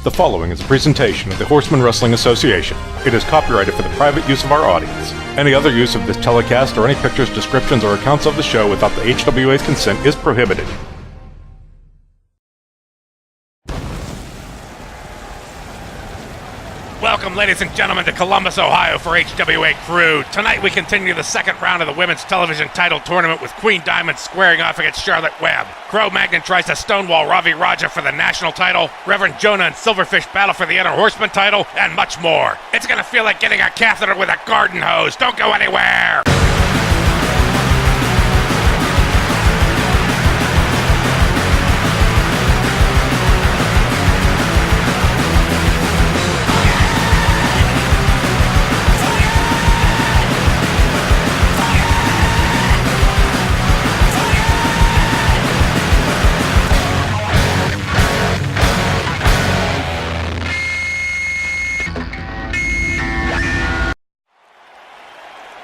The following is a presentation of the Horseman Wrestling Association. It is copyrighted for the private use of our audience. Any other use of this telecast or any pictures, descriptions, or accounts of the show without the HWA's consent is prohibited. Welcome, ladies and gentlemen, to Columbus, Ohio for HWA Crude. Tonight we continue the second round of the women's television title tournament with Queen Diamond squaring off against Charlotte Webb. Magnon tries to stonewall Ravi for the national title. Reverend Jonah and Silverfish battle for the Interhorsemen title, and much more. It's gonna feel like getting a catheter with a garden hose. Don't go anywhere!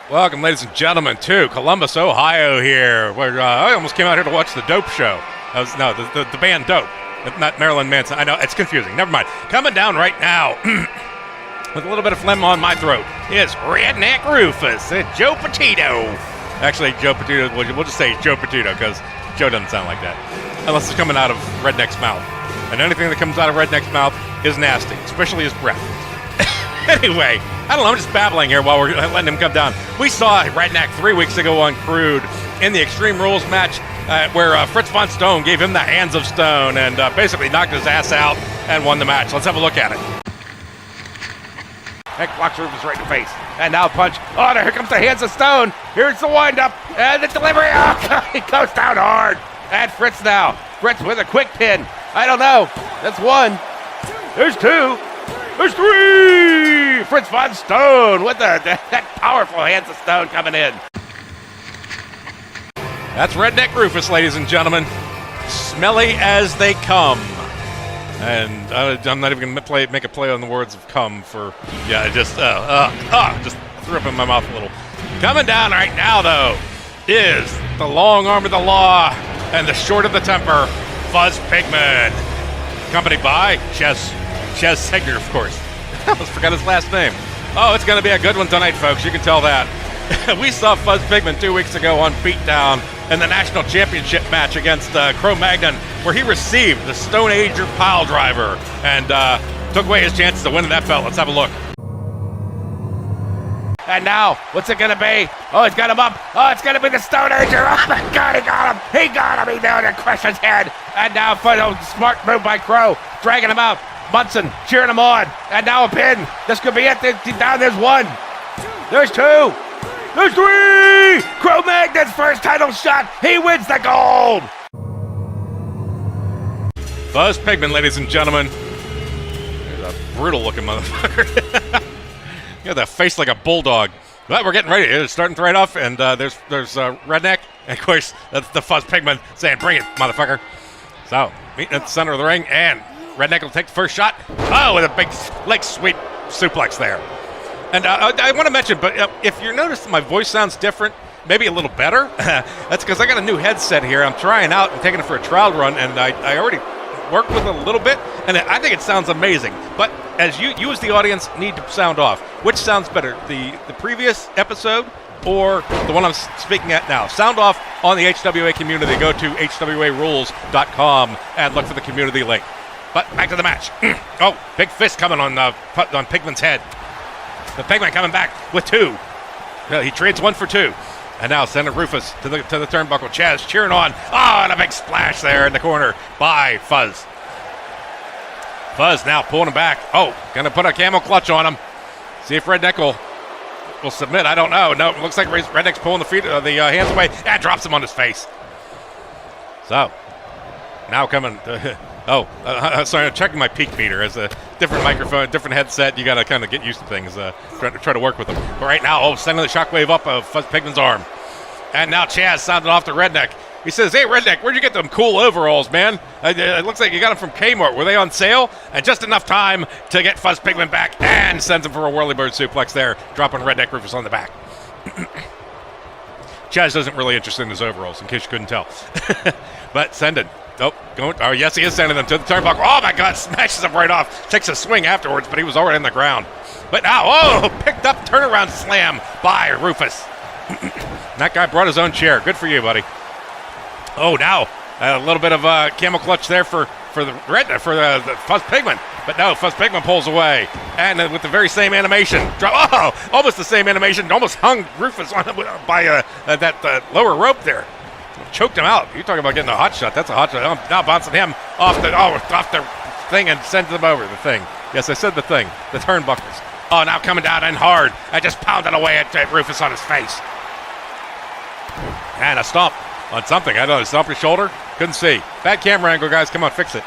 Welcome, ladies and gentlemen, to Columbus, Ohio here, where I almost came out here to watch the Dope Show. The band Dope, not Marilyn Manson. I know, it's confusing. Never mind. Coming down right now with a little bit of phlegm on my throat is Redneck Rufus and Joe Petito. Actually, Joe Petito, we'll just say Joe Petito because Joe doesn't sound like that. Unless it's coming out of Redneck's mouth. And anything that comes out of Redneck's mouth is nasty, especially his breath. Anyway, I don't know, I'm just babbling here while we're letting him come down. We saw Redneck 3 weeks ago on Crude in the Extreme Rules match where Fritz von Stone gave him the hands of stone and basically knocked his ass out and won the match. Let's have a look at it. Heck blocks Rufus right in the face. And now punch. Oh, here comes the hands of stone. Here's the wind-up and the delivery. Oh, he goes down hard. And Fritz now. Fritz with a quick pin. I don't know. That's one. There's two. There's three! Fritz von Stone with that powerful hands of stone coming in. That's Redneck Rufus, ladies and gentlemen. Smelly as they come. And I'm not even going to make a play on the words of come for, just threw up in my mouth a little. Coming down right now, though, is the long arm of the law and the short of the temper, Fuzz Pigman. Accompanied by Ches Segner, of course. I almost forgot his last name. Oh, it's going to be a good one tonight, folks. You can tell that. We saw Fuzz Pigman 2 weeks ago on Beatdown in the National Championship match against Magnon, where he received the Stone Ager pile driver and took away his chances of winning that belt. Let's have a look. And now, what's it going to be? Oh, it's got him up. Oh, it's going to be the Stone Ager. Oh, my God, he got him. He got him. He down to crush his head. And now, smart move by Crow, dragging him out. Munson cheering him on. And now a pin. This could be it. Down there's one. There's two. There's three. Magnon's first title shot. He wins the gold. Fuzz Pigman, ladies and gentlemen. There's a brutal looking motherfucker. You got that face like a bulldog. But we're getting ready. It's starting right off, and there's Redneck, and of course that's the Fuzz Pigman saying, "Bring it, motherfucker!" So meeting at the center of the ring, and Redneck will take the first shot. Oh, with a big leg sweep suplex there. And I want to mention, but if you notice my voice sounds different, maybe a little better, that's because I got a new headset here. I'm trying out and taking it for a trial run, and I already worked with it a little bit, and I think it sounds amazing. But as you as the audience need to sound off, which sounds better, the previous episode or the one I'm speaking at now? Sound off on the HWA community. Go to hwarules.com and look for the community link. But back to the match. Oh, big fist coming on Pigman's head. The Pigman coming back with two. He trades one for two. And now sending Rufus to the turnbuckle. Chaz cheering on. Oh, and a big splash there in the corner by Fuzz. Fuzz now pulling him back. Oh, gonna put a camel clutch on him. See if Redneck will submit. I don't know. No, it looks like Redneck's pulling the hands away and drops him on his face. So now coming. Sorry, I'm checking my peak meter. As a different microphone, different headset, you got to kind of get used to things. Try to work with them. But right now, sending the shockwave up of Fuzz Pigman's arm. And now Chaz sounded off to Redneck. He says, "Hey, Redneck, where'd you get them cool overalls, man? It looks like you got them from Kmart. Were they on sale?" And just enough time to get Fuzz Pigman back and sends him for a whirlybird suplex there, dropping Redneck Rufus on the back. Chaz isn't really interested in his overalls, in case you couldn't tell. But sending Oh, yes, he is sending them to the turnbuckle. Oh, my God, smashes him right off. Takes a swing afterwards, but he was already in the ground. But now, picked up turnaround slam by Rufus. That guy brought his own chair. Good for you, buddy. Oh, now a little bit of camel clutch there for the Redneck, for the Fuzz Pigman. But no, Fuzz Pigman pulls away. And with the very same animation. Almost the same animation. Almost hung Rufus on by that lower rope there. Choked him out. You're talking about getting a hot shot. That's a hot shot. Now bouncing him off the thing and sends him over the thing. Yes, I said the thing. The turnbuckles. Oh, now coming down and hard. I just pounded away at Rufus on his face. And a stomp on something. I don't know. Stomp your shoulder? Couldn't see. Bad camera angle, guys. Come on, fix it.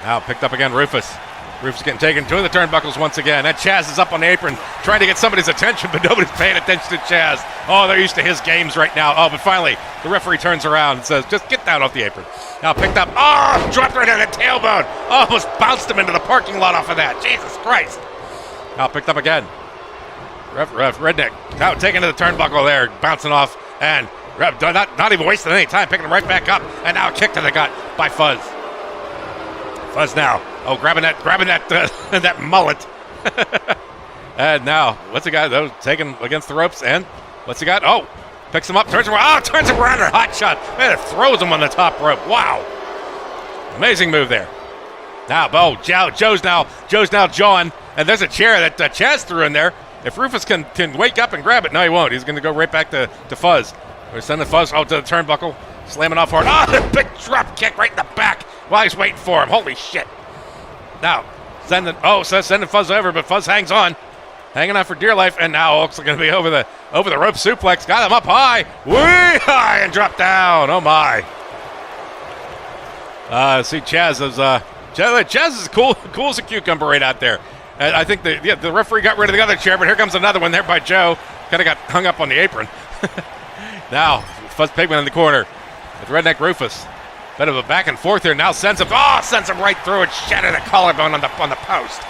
Now picked up again, Rufus. Rufus getting taken to the turnbuckles once again. And Chaz is up on the apron trying to get somebody's attention, but nobody's paying attention to Chaz. Oh, they're used to his games right now. Oh, but finally, the referee turns around and says, just get down off the apron. Now picked up. Oh, dropped right on the tailbone. Almost bounced him into the parking lot off of that. Jesus Christ. Now picked up again. Redneck now taking to the turnbuckle there, bouncing off, and not even wasting any time, picking him right back up, and now a kick to the gut by Fuzz. Fuzz now, grabbing that that mullet, and now what's he got? Though taken against the ropes, and what's he got? Oh, picks him up, turns him around. Oh, turns him around, a hot shot. Man, it throws him on the top rope. Wow, amazing move there. Now, Joe's now jawing, and there's a chair that Chaz threw in there. If Rufus can wake up and grab it, no, he won't. He's going to go right back to Fuzz. We're sending Fuzz out to the turnbuckle, slamming off hard. Oh, big drop kick right in the back while he's waiting for him. Holy shit. Now, sending Fuzz over, but Fuzz hangs on. Hanging on for dear life, and now looks like going to be over the rope suplex. Got him up high, way high, and dropped down. Oh, my. See, Chaz is cool as a cucumber right out there. And I think the referee got rid of the other chair, but here comes another one there by Joe. Kind of got hung up on the apron. Now, Fuzz Pigman in the corner with Redneck Rufus. Bit of a back and forth here. Now sends him right through and shattered the collarbone on the post.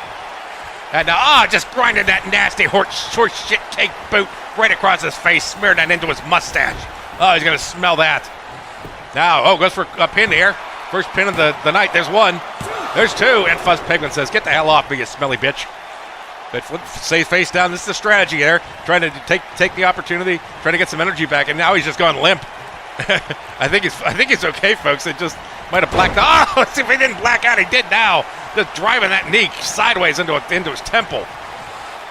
And now, just grinding that nasty short shit cake boot right across his face, smearing that into his mustache. Oh, he's going to smell that. Now, goes for a pin here. First pin of the night. There's one. There's two. And Fuzz Pigman says, get the hell off me, you smelly bitch. But stays face down. This is the strategy there. Trying to take the opportunity, trying to get some energy back. And now he's just going limp. I think it's okay, folks. It just might have blacked out. Oh, let's see if he didn't black out. He did now. Just driving that knee sideways into his temple.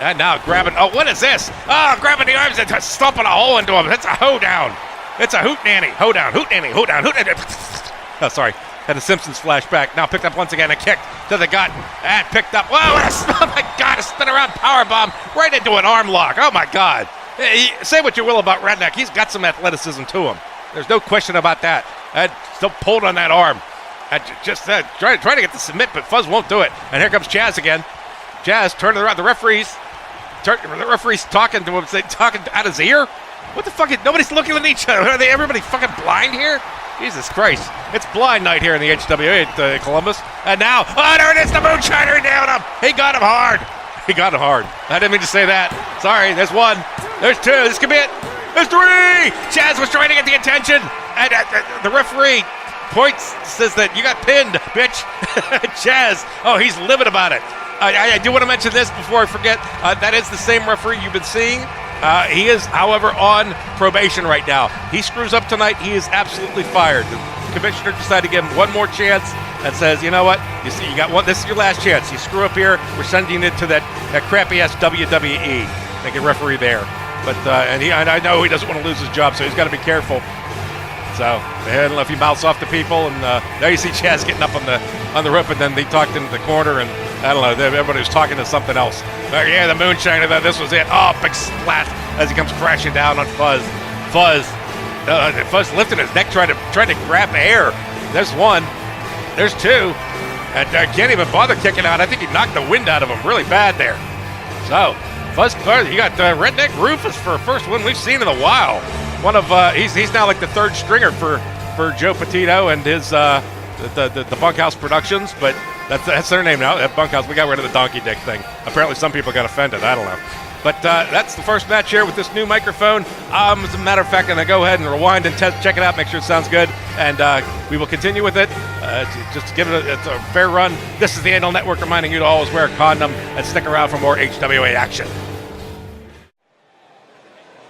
And now grabbing. Oh, what is this? Oh, grabbing the arms and stomping a hole into him. It's a hoedown. It's a hootenanny. Hoedown. Oh, sorry. Had a Simpsons flashback. Now picked up once again. A kick to the gut. And picked up. Whoa, oh my God. A spin around powerbomb right into an arm lock. Oh, my God. Say what you will about Redneck. He's got some athleticism to him. There's no question about that. And still pulled on that arm. And just trying to get the submit, but Fuzz won't do it. And here comes Chaz again. Chaz turning around. The referee's talking to him, talking out his ear. What the fuck? Nobody's looking at each other. Are everybody fucking blind here? Jesus Christ. It's blind night here in the HWA at Columbus. And now, there it is, the moonshiner down him. He got him hard. I didn't mean to say that. Sorry, there's one. There's two. This could be it. There's three. Chaz was trying to get the attention. And the referee points, says that you got pinned, bitch. Chaz, he's livid about it. I do want to mention this before I forget. That is the same referee you've been seeing. He is, however, on probation right now. He screws up tonight, he is absolutely fired. The commissioner decided to give him one more chance and says, you know what? You see, you got one. This is your last chance. You screw up here, we're sending it to that crappy-ass WWE. Make a referee there. But and I know he doesn't want to lose his job, so he's got to be careful. So I don't know if he mouths off to people, and there you see Chaz getting up on the rope, and then they talked into the corner, and I don't know, everybody was talking to something else. The moonshiner, this was it. Oh, big splat as he comes crashing down on Fuzz. Fuzz lifting his neck, trying to grab air. There's one. There's two. And can't even bother kicking out. I think he knocked the wind out of him really bad there. So, Fuzz, you got Redneck Rufus for a first one we've seen in a while. One of he's now like the third stringer for Joe Petito and his the Bunkhouse Productions, but that's their name now. Bunkhouse. We got rid of the donkey dick thing. Apparently, some people got offended. I don't know. But that's the first match here with this new microphone. As a matter of fact, I'm gonna go ahead and rewind and check it out. Make sure it sounds good. and we will continue with it. Just to give it a fair run. This is the Anal Network reminding you to always wear a condom and stick around for more HWA action.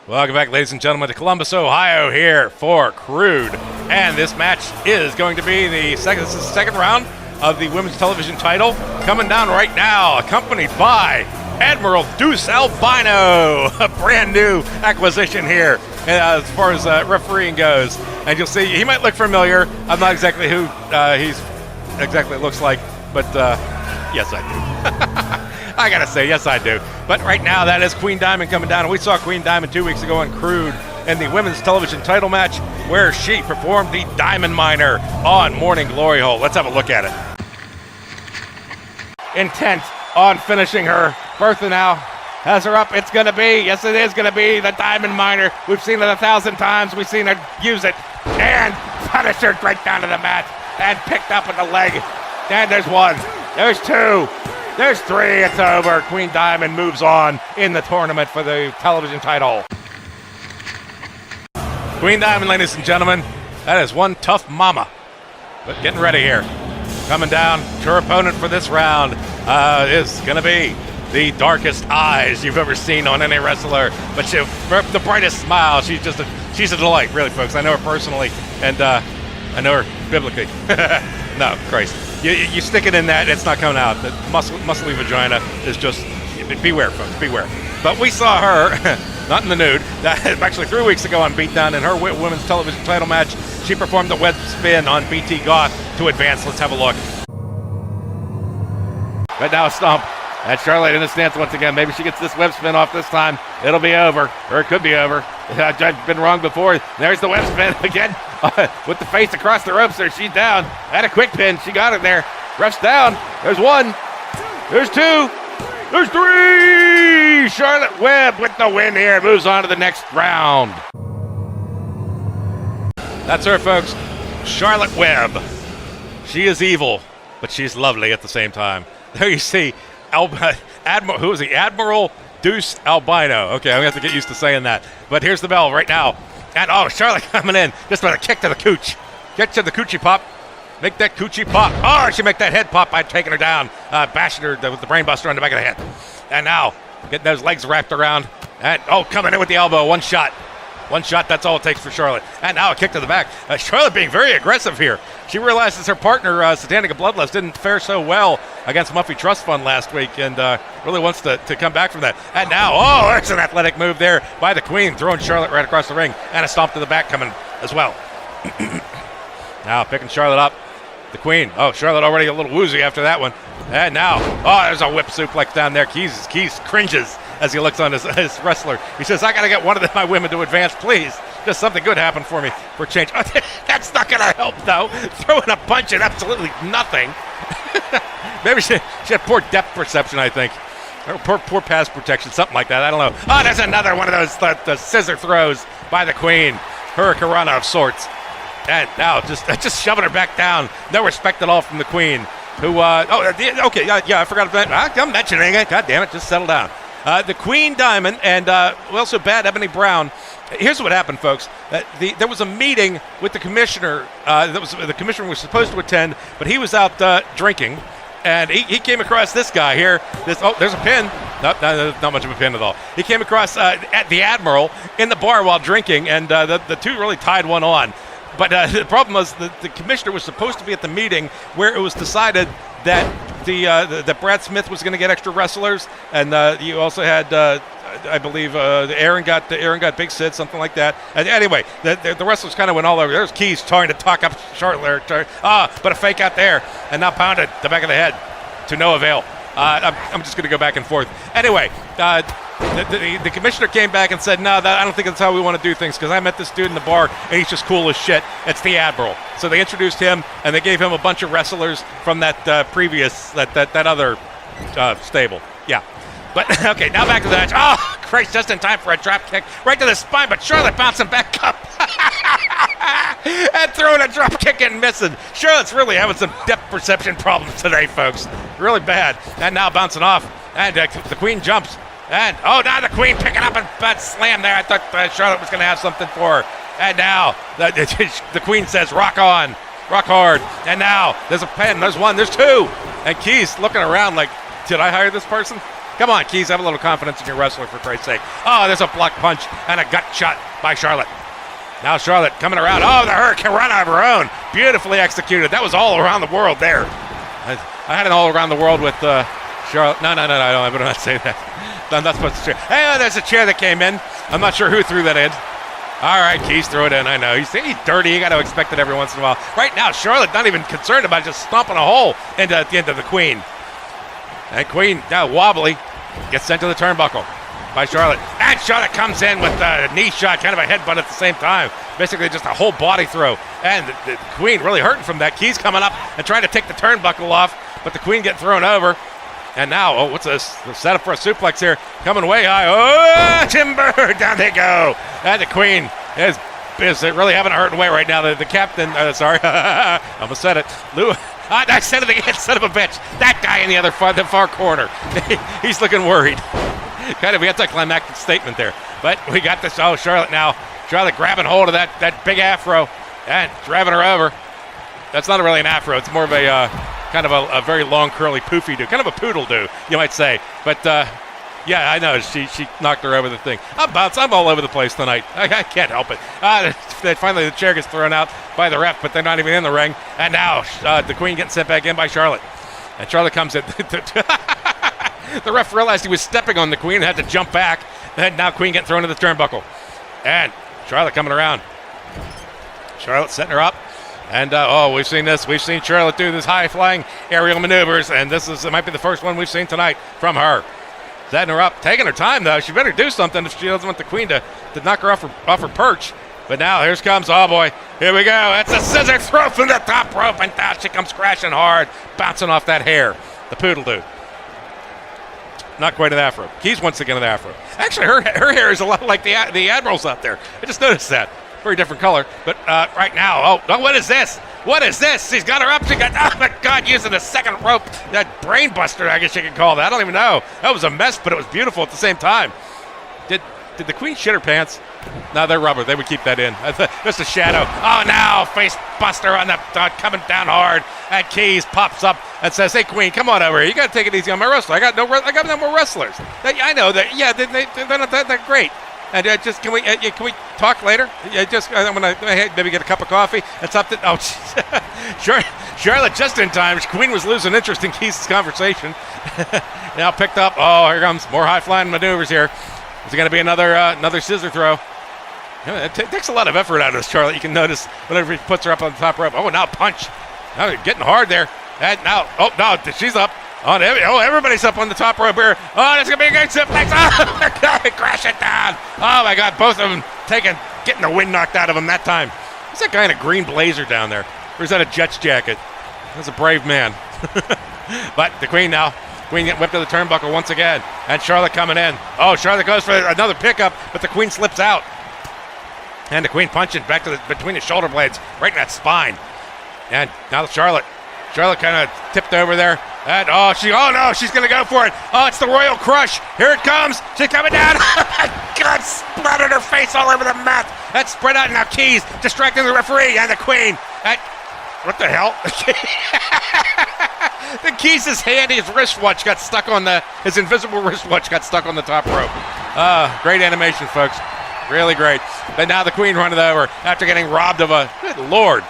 Welcome back, ladies and gentlemen, to Columbus, Ohio, here for Crude. And this match is going to be this is the second round of the women's television title. Coming down right now, accompanied by Admiral Deuce Albino, a brand new acquisition here as far as refereeing goes. And you'll see, he might look familiar. I'm not exactly who he's exactly looks like, but yes, I do. I gotta say, yes, I do. But right now, that is Queen Diamond coming down. And we saw Queen Diamond 2 weeks ago on Crude in the women's television title match where she performed the Diamond Miner on Morning Glory Hole. Let's have a look at it. Intent on finishing her. Bertha now has her up. It's going to be, yes, it is going to be the Diamond Miner. We've seen it 1,000 times. We've seen her use it and punish her right down to the mat and picked up at the leg. And there's one. There's two. There's three. It's over. Queen Diamond moves on in the tournament for the television title. Queen Diamond, ladies and gentlemen, that is one tough mama. But getting ready here. Coming down to her opponent for this round is going to be the darkest eyes you've ever seen on any wrestler. But she, the brightest smile. She's a delight, really, folks. I know her personally, and I know her biblically. No, Christ. You stick it in that, it's not coming out. The muscly vagina is just, beware, folks, beware. But we saw her, not in the nude, actually 3 weeks ago on Beatdown in her women's television title match. She performed the Webb spin on BT Goth to advance. Let's have a look. Right now a stomp. And Charlotte in the stance once again. Maybe she gets this web spin off this time. It'll be over, or it could be over. I've been wrong before. There's the web spin again with the face across the ropes there. She's down. Had a quick pin. She got it there. Ref's down. There's one. There's two. There's three. Charlotte Webb with the win here. Moves on to the next round. That's her, folks. Charlotte Webb. She is evil, but she's lovely at the same time. There you see. Admiral, who is he? Admiral Deuce Albino. Okay, I'm going to have to get used to saying that. But here's the bell right now. And, Charlotte coming in. Just with a kick to the cooch. Kick to the coochie pop. Make that coochie pop. Oh, she make that head pop by taking her down. Bashing her with the brainbuster on the back of the head. And now, getting those legs wrapped around. And, coming in with the elbow. One shot. One shot, that's all it takes for Charlotte. And now a kick to the back. Charlotte being very aggressive here. She realizes her partner, Satanica Bloodlust, didn't fare so well against Muffy Trust Fund last week and really wants to come back from that. And now, there's an athletic move there by the Queen, throwing Charlotte right across the ring. And a stomp to the back coming as well. Now picking Charlotte up. The Queen. Charlotte already a little woozy after that one. And now, there's a whip suplex down there. Keys cringes as he looks on his wrestler. He says, I got to get one of my women to advance, please. Just something good happen for me for a change. That's not going to help, though. Throwing a punch at absolutely nothing. Maybe she had poor depth perception, I think. Or poor pass protection, something like that. I don't know. There's another one of those the scissor throws by the Queen. Hurricanrana of sorts. And now just shoving her back down. No respect at all from the Queen. Who, okay, I forgot about that. I'm mentioning it. God damn it, just settle down. The Queen Diamond and also Bad Ebony Brown. Here's what happened, folks. There was a meeting with the commissioner. The commissioner was supposed to attend, but he was out drinking. And he came across this guy here. There's a pin. Not much of a pin at all. He came across at the Admiral in the bar while drinking, and the two really tied one on. But the problem was the commissioner was supposed to be at the meeting where it was decided that that Brad Smith was going to get extra wrestlers, and you also had, I believe, Aaron got Big Sid, something like that. And anyway, the wrestlers kind of went all over. There's Keys trying to talk up Charlotte, but a fake out there, and now pounded the back of the head to no avail. I'm just going to go back and forth. Anyway, the commissioner came back and said, no, I don't think that's how we want to do things, because I met this dude in the bar, and he's just cool as shit. It's the Admiral. So they introduced him, and they gave him a bunch of wrestlers from that previous, that other stable. Yeah. But, okay, now back to the match. Oh, Christ, just in time for a drop kick right to the spine, but Charlotte bouncing back up. And throwing a drop kick and missing. Charlotte's really having some depth perception problems today, folks. Really bad. And now bouncing off. And the Queen jumps. And, now the Queen picking up and slam there. I thought Charlotte was going to have something for her. And now the queen says, rock on, rock hard. And now there's a pen, there's one, there's two. And Keys looking around like, did I hire this person? Come on, Keys, have a little confidence in your wrestler, for Christ's sake. Oh, there's a block punch and a gut shot by Charlotte. Now Charlotte coming around. Oh, the Hurricane run of her own. Beautifully executed. That was all around the world there. I had an all around the world with Charlotte. No, I better not say that. I'm not supposed to cheer. Hey, there's a chair that came in. I'm not sure who threw that in. All right, Keys, throw it in. I know. He's dirty. You got to expect it every once in a while. Right now, Charlotte not even concerned about just stomping a hole into at the end of the Queen. And Queen, now wobbly, gets sent to the turnbuckle by Charlotte. And Charlotte comes in with a knee shot, kind of a headbutt at the same time. Basically just a whole body throw. And the Queen really hurting from that. Keys coming up and trying to take the turnbuckle off, but the Queen getting thrown over. And now, oh, what's this? The setup for a suplex here. Coming way high. Oh, timber! Down they go. And the Queen is really having a hurting way right now. The captain, sorry, I almost said it. I said it again, son of a bitch. That guy in the far corner. He's looking worried. Kind of, we got that climactic statement there. But we got this, oh, Charlotte now. Charlotte grabbing hold of that big afro and driving her over. That's not really an afro. It's more of a kind of a very long, curly, poofy do. Kind of a poodle do, you might say. But, yeah, I know. She knocked her over the thing. I'm all over the place tonight. I can't help it. Finally, the chair gets thrown out by the ref, but they're not even in the ring. And now the Queen getting sent back in by Charlotte. And Charlotte comes in. The ref realized he was stepping on the Queen and had to jump back. And now Queen getting thrown to the turnbuckle. And Charlotte coming around. Charlotte setting her up. And, we've seen this. We've seen Charlotte do this high-flying aerial maneuvers, and it might be the first one we've seen tonight from her. Setting her up, taking her time, though. She better do something if she doesn't want the Queen to knock her off her perch. But now, here comes, oh, boy. Here we go. It's a scissor throw from the top rope, and down she comes crashing hard, bouncing off that hair. The poodle dude. Not quite an afro. Keys once again an afro. Actually, her hair is a lot like the Admiral's up there. I just noticed that. Very different color. But right now, oh, what is this? What is this? She's got her up. Oh, my God, using the second rope. That brain buster, I guess you could call that. I don't even know. That was a mess, but it was beautiful at the same time. Did the Queen shit her pants? No, they're rubber. They would keep that in. Just a shadow. Oh, now, face buster on the coming down hard. And Keys pops up and says, "Hey, Queen, come on over here. You got to take it easy on my wrestler. I got no more wrestlers." I know that. Yeah, they're not that great. And just can we talk later? I'm gonna maybe get a cup of coffee and something. Oh, Charlotte just in time. Queen was losing interest in Keys' conversation. Now picked up. Oh, here comes more high flying maneuvers here. Is it going to be another scissor throw? It takes a lot of effort out of this, Charlotte. You can notice whenever he puts her up on the top rope. Oh, now punch. Now getting hard there. And now, oh no, she's up. Oh, everybody's up on the top rope here. Oh, there's going to be a great suplex. Oh, my God, crash it down. Oh, my God, both of them getting the wind knocked out of them that time. What's that guy in a green blazer down there? Or is that a Jets jacket? That's a brave man. But the Queen now. Queen getting whipped to the turnbuckle once again. And Charlotte coming in. Oh, Charlotte goes for another pickup, but the Queen slips out. And the Queen punching back between the shoulder blades, right in that spine. And now Charlotte kind of tipped over there. And no, she's going to go for it. Oh, it's the Royal Crush. Here it comes. She's coming down. Oh, my God, splattered her face all over the mat. That's spread out. Now Keys distracting the referee and the Queen. What the hell? The Keys' hand, his wristwatch got stuck on his invisible wristwatch got stuck on the top rope. Great animation, folks. Really great. But now the Queen running over after getting robbed of a, good Lord.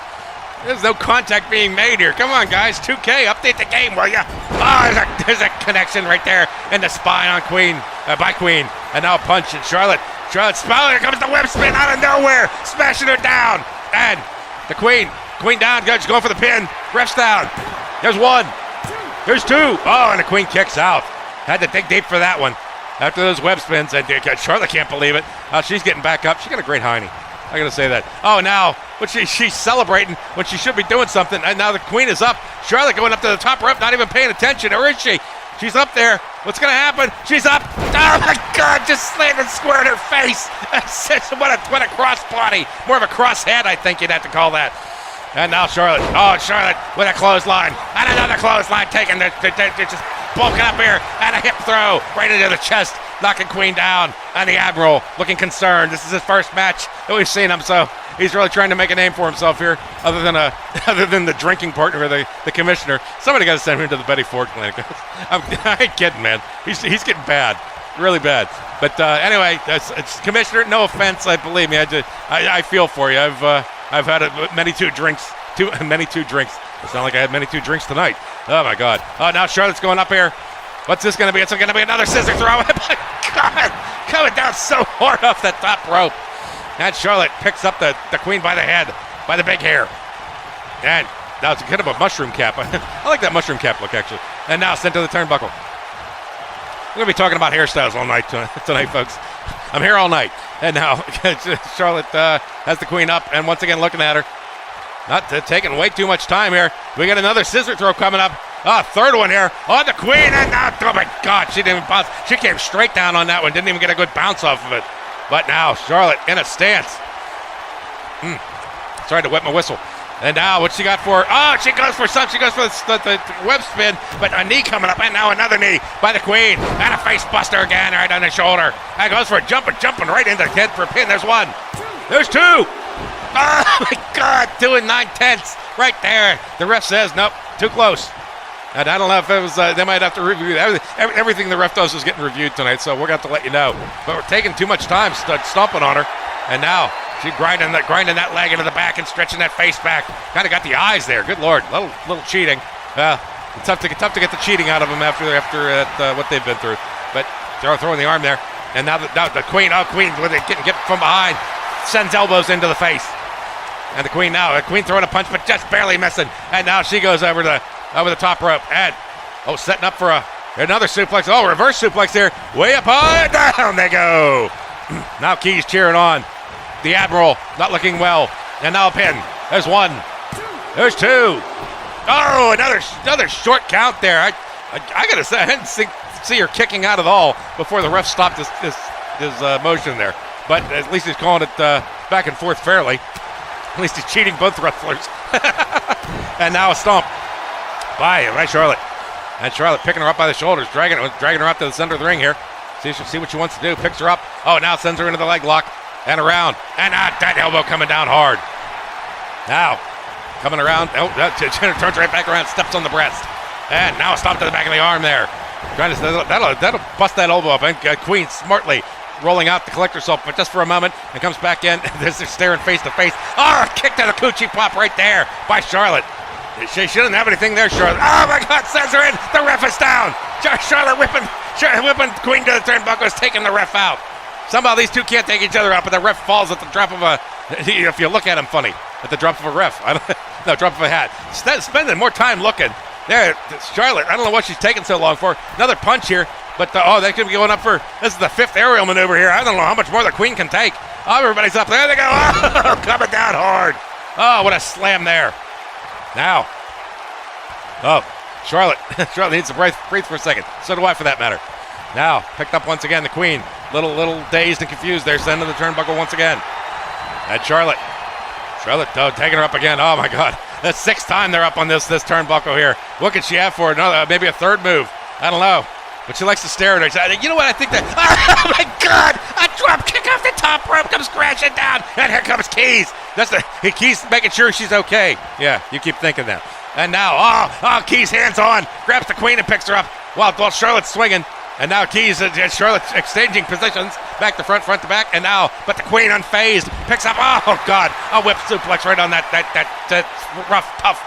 There's no contact being made here. Come on, guys. 2K, update the game, will ya? Oh, there's a connection right there in the spine on Queen, by Queen. And now a punch, and Charlotte spell. Here comes the web spin out of nowhere, smashing her down. And the Queen down, she's going for the pin. Ref's down. There's one. There's two. Oh, and the Queen kicks out. Had to dig deep for that one. After those web spins, and Charlotte can't believe it. She's getting back up. She got a great hiney. I gotta say that. Oh, now she's celebrating when she should be doing something, and now the Queen is up. Charlotte going up to the top rope, not even paying attention, or is she? She's up there. What's gonna happen? She's up. Oh my God! Just slammed and square in her face. What a cross body. More of a cross head, I think you'd have to call that. And now Charlotte. Oh, Charlotte with a clothesline. And another clothesline taken. They're just bulking up here. And a hip throw right into the chest, knocking Queen down. And the Admiral looking concerned. This is his first match that we've seen him, so he's really trying to make a name for himself here, other than the drinking partner or the commissioner. Somebody got to send him to the Betty Ford clinic. I ain't kidding, man. He's getting bad, really bad. But anyway, it's commissioner. No offense, believe me. I feel for you. I've had many two drinks. It's not like I had many two drinks tonight. Oh my God. Oh, now Charlotte's going up here. What's this going to be? It's going to be another scissor throw. Oh my God, coming down so hard off the top rope. And Charlotte picks up the Queen by the head, by the big hair. And now it's kind of a mushroom cap. I like that mushroom cap look, actually. And now sent to the turnbuckle. We're going to be talking about hairstyles all night tonight, folks. I'm here all night. And now Charlotte has the Queen up and once again looking at her. Not taking way too much time here. We got another scissor throw coming up. Third one here on the Queen. And now, oh my God, she didn't even bounce. She came straight down on that one. Didn't even get a good bounce off of it. But now Charlotte in a stance. Sorry to wet my whistle. And now what she got for her? Oh, she goes for some. She goes for the web spin, but a knee coming up, and now another knee by the Queen. And a face buster again right on the shoulder. And goes for a jumping right into the head for a pin. There's one. There's two. Oh my God, 2 9/10 right there. The ref says nope, too close. And I don't know if it was. They might have to review everything the ref does is getting reviewed tonight. So we're going to have to let you know. But we're taking too much time stomping on her, and now she's grinding that leg into the back and stretching that face back. Kind of got the eyes there. Good Lord, little cheating. It's tough to get the cheating out of them after what they've been through. But they're throwing the arm there, and now the Queen. Oh, Queen with it getting from behind, sends elbows into the face, and the Queen throwing a punch, but just barely missing. And now she goes over the top rope, and setting up for another suplex. Oh, reverse suplex here, way up high, down they go. Now Key's cheering on. The Admiral not looking well, and now a pin. There's one. There's two. Oh, another short count there. I gotta say, I didn't see her kicking out at all before the ref stopped his motion there. But at least he's calling it back and forth fairly. At least he's cheating both wrestlers. And now a stomp by Charlotte. And Charlotte picking her up by the shoulders, dragging her up to the center of the ring here. See what she wants to do. Picks her up. Oh, now sends her into the leg lock. And around. And that elbow coming down hard. Now, coming around. Oh, turns right back around, steps on the breast. And now a stomp to the back of the arm there. That'll bust that elbow up. And Queen smartly rolling out to collect herself, but just for a moment, and comes back in. They're staring face to face. Oh, kick to the coochie pop right there by Charlotte. She doesn't have anything there, Charlotte. Oh my God, sends her in. The ref is down. Charlotte whipping Queen to the turnbuckle, is taking the ref out. Somehow these two can't take each other out, but the ref falls at the drop of if you look at him funny, at the drop of a ref. Drop of a hat. Spending more time looking. There, Charlotte, I don't know what she's taking so long for. Another punch here, but they could be going up for, this is the 5th aerial maneuver here. I don't know how much more the Queen can take. Oh, everybody's up there. They go. Oh, coming down hard. Oh, what a slam there. Now, Charlotte needs to breathe for a second. So do I, for that matter. Now, picked up once again, the Queen. Little dazed and confused there, sending the turnbuckle once again. And Charlotte, taking her up again. Oh my God, the 6th time they're up on this turnbuckle here. What could she have for another, maybe a third move? I don't know, but she likes to stare at her. You know what? I think that. Oh my God, a drop kick off the top rope comes crashing down, and here comes Keys. Keys making sure she's okay. Yeah, you keep thinking that. And now, Keys hands on, grabs the Queen and picks her up while Charlotte's swinging. And now Keys and Charlotte exchanging positions, back to front to back, and now, but the Queen unfazed, picks up, oh God, a whip suplex right on that rough, tough,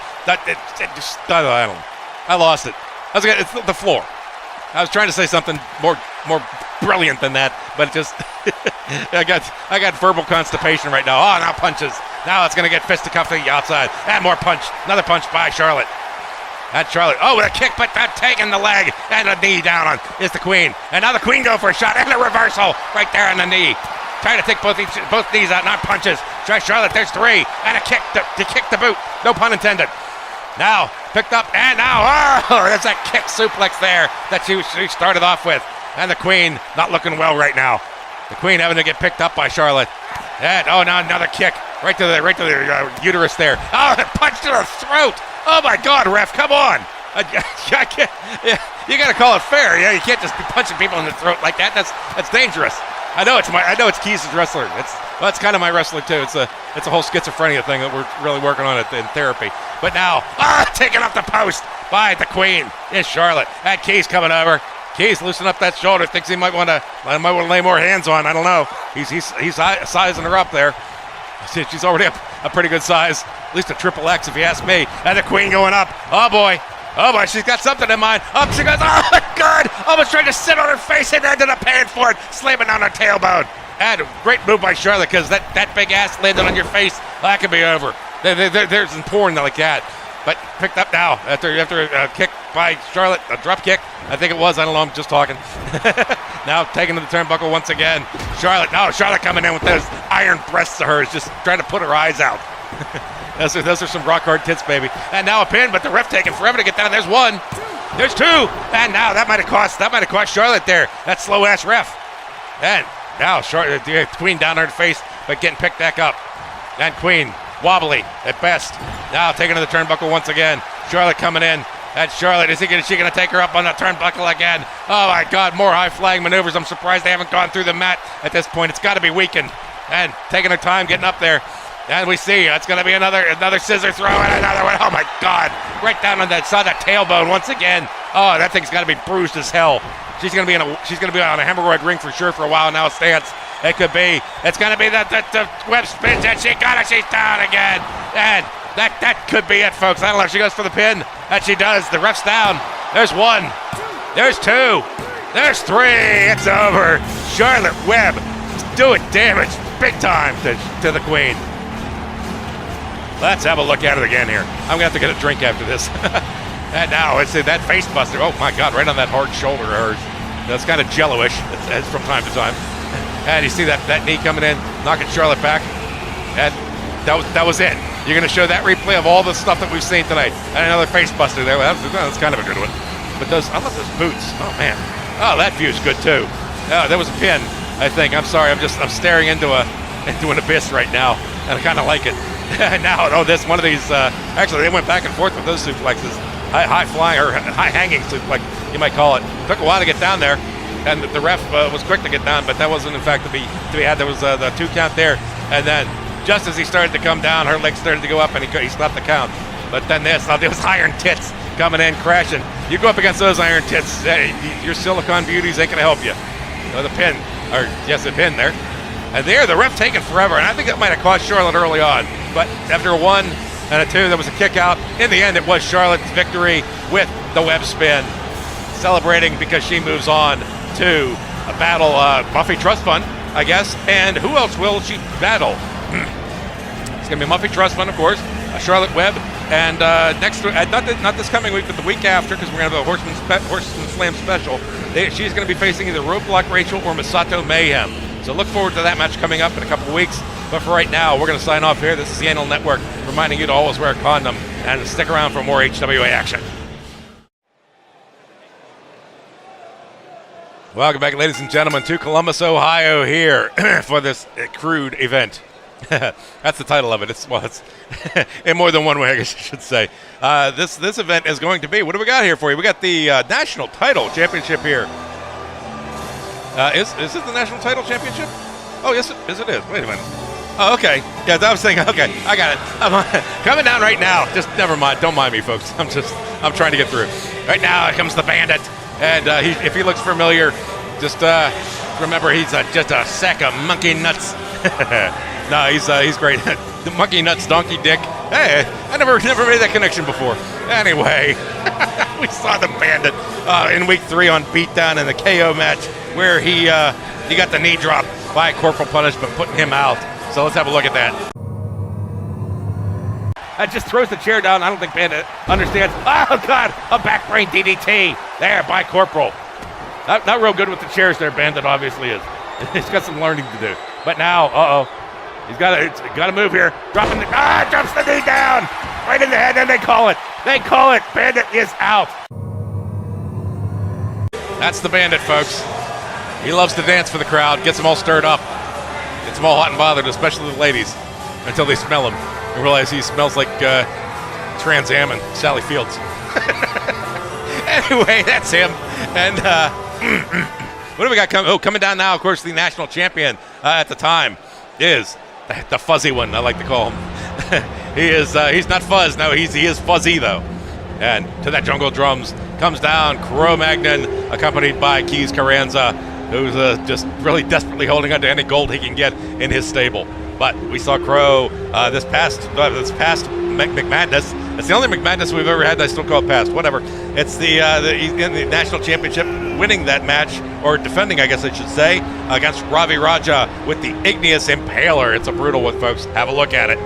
I lost it. It's the floor. I was trying to say something more brilliant than that, but it just, I got verbal constipation right now. Oh, now punches. Now it's going to get fisticuffed to the outside, and more punch, another punch by Charlotte. That's Charlotte. Oh, with a kick, but not taking the leg. And a knee down on is the Queen. And now the Queen go for a shot. And a reversal right there on the knee. Trying to take both knees out, not punches. Try Charlotte, there's 3. And a kick to kick the boot. No pun intended. Now, picked up, and now, there's that kick suplex there that she started off with. And the Queen not looking well right now. The Queen having to get picked up by Charlotte. And, oh, now another kick right to the uterus there. Oh, a punch to the throat. Oh, my God, ref, come on. You got to call it fair. Yeah, you can't just be punching people in the throat like that. That's dangerous. I know it's Keys' wrestler. That's kind of my wrestling too. It's a whole schizophrenia thing that we're really working on in therapy. But now, taken off the post by the Queen is Charlotte. And Keys coming over. Keys loosen up that shoulder. Thinks he might want to lay more hands on. I don't know. He's sizing her up there. She's already a pretty good size, at least a triple X if you ask me. And the Queen going up. Oh boy, she's got something in mind. Up she goes. Oh my God! Almost trying to sit on her face and ended up paying for it, slamming on her tailbone. And a great move by Charlotte, because that big ass landed on your face. That could be over. There's some porn like that. But picked up now after a kick by Charlotte, a drop kick. I think it was. I don't know. I'm just talking. Now taking to the turnbuckle once again. Charlotte coming in with those iron breasts of hers, just trying to put her eyes out. Those are some rock hard tits, baby. And now a pin, but the ref taking forever to get down. There's one. There's two. And now that might have cost Charlotte there. That slow ass ref. And now Charlotte, the Queen down on her face, but getting picked back up. And Queen wobbly at best. Now taking to the turnbuckle once again. Charlotte coming in. And Charlotte, is she going to take her up on the turnbuckle again? Oh my God, more high flying maneuvers. I'm surprised they haven't gone through the mat at this point. It's got to be weakened. And taking her time getting up there. And we see it's going to be another scissor throw and another one. Oh my God, right down on that tailbone once again. Oh, that thing's got to be bruised as hell. She's going to be on a hemorrhoid ring for sure for a while now. Stance. It could be. It's going to be the Webb spins and she got it. She's down again. And that could be it, folks. I don't know if she goes for the pin. And she does. The ref's down. There's one. There's two. There's three. It's over. Charlotte Webb doing damage big time to the Queen. Let's have a look at it again here. I'm going to have to get a drink after this. And now it's that face buster. Oh my God, right on that hard shoulder of hers. That's kind of jello-ish from time to time. And you see that knee coming in, knocking Charlotte back. And that was it. You're going to show that replay of all the stuff that we've seen tonight. And another face buster there. That's kind of a good one. But I love those boots. Oh man. Oh, that view's good too. Oh, there was a pin, I think. I'm sorry. I'm staring into an abyss right now, and I kind of like it. Now, one of these. Actually, they went back and forth with those suplexes. High flying or high hanging suplex, you might call it. Took a while to get down there, and the ref was quick to get down, but that wasn't in fact to be had. There was the 2 count there, and then just as he started to come down, her legs started to go up, and he stopped the count. But then those iron tits coming in, crashing. You go up against those iron tits, your silicone beauties ain't gonna help you. The pin, the pin there. And there, the ref taking forever, and I think that might have cost Charlotte early on. But after a 1 and a 2, there was a kick out. In the end, it was Charlotte's victory with the Webb spin. Celebrating because she moves on to a battle, Muffy Trust Fund, I guess. And who else will she battle? It's going to be Muffy Trust Fund, of course, Charlotte Webb. And not this coming week, but the week after, because we're going to have a Horseman Slam special. She's going to be facing either Roadblock Rachel or Masato Mayhem. So look forward to that match coming up in a couple of weeks. But for right now, we're going to sign off here. This is the Anal Network, reminding you to always wear a condom and stick around for more HWA action. Welcome back, ladies and gentlemen, to Columbus, Ohio here for this Crude event. That's the title of it. It's in more than one way, I guess I should say. This event is going to be, what do we got here for you? We got the National Title Championship here. Is this the National Title Championship? Oh, yes, it is. Wait a minute. Oh, okay. Yeah, I was thinking, okay, I got it. I'm coming down right now. Just never mind. Don't mind me, folks. I'm trying to get through. Right now, here comes the Bandit. And if he looks familiar, just remember he's just a sack of monkey nuts. No, he's great. The monkey nuts, donkey dick. Hey, I never made that connection before. Anyway, we saw the Bandit in week 3 on Beatdown in the KO match where he got the knee drop by Corporal Punishment, putting him out. So let's have a look at that. That just throws the chair down. I don't think Bandit understands. Oh, God, a backbrain DDT there by Corporal. Not real good with the chairs there, Bandit obviously is. He's got some learning to do. But now, he's got to move here. Drops the knee down. Right in the head, and they call it. Bandit is out. That's the Bandit, folks. He loves to dance for the crowd, gets them all stirred up. gets them all hot and bothered, especially the ladies, until they smell him and realize he smells like Trans Am and Sally Fields. Anyway, that's him. And what do we got coming down now? Of course, the national champion at the time is the fuzzy one, I like to call him. He's not Fuzz. No, he is fuzzy, though. And to that jungle drums comes down Cro-Magnon, accompanied by Keys Carranza, who's just really desperately holding on to any gold he can get in his stable. But we saw Crow this past McMadness. It's the only McMadness we've ever had that I still call it past. Whatever. It's he's in the national championship, winning that match, or defending, I guess I should say, against Ravi Raja with the Igneous Impaler. It's a brutal one, folks. Have a look at it.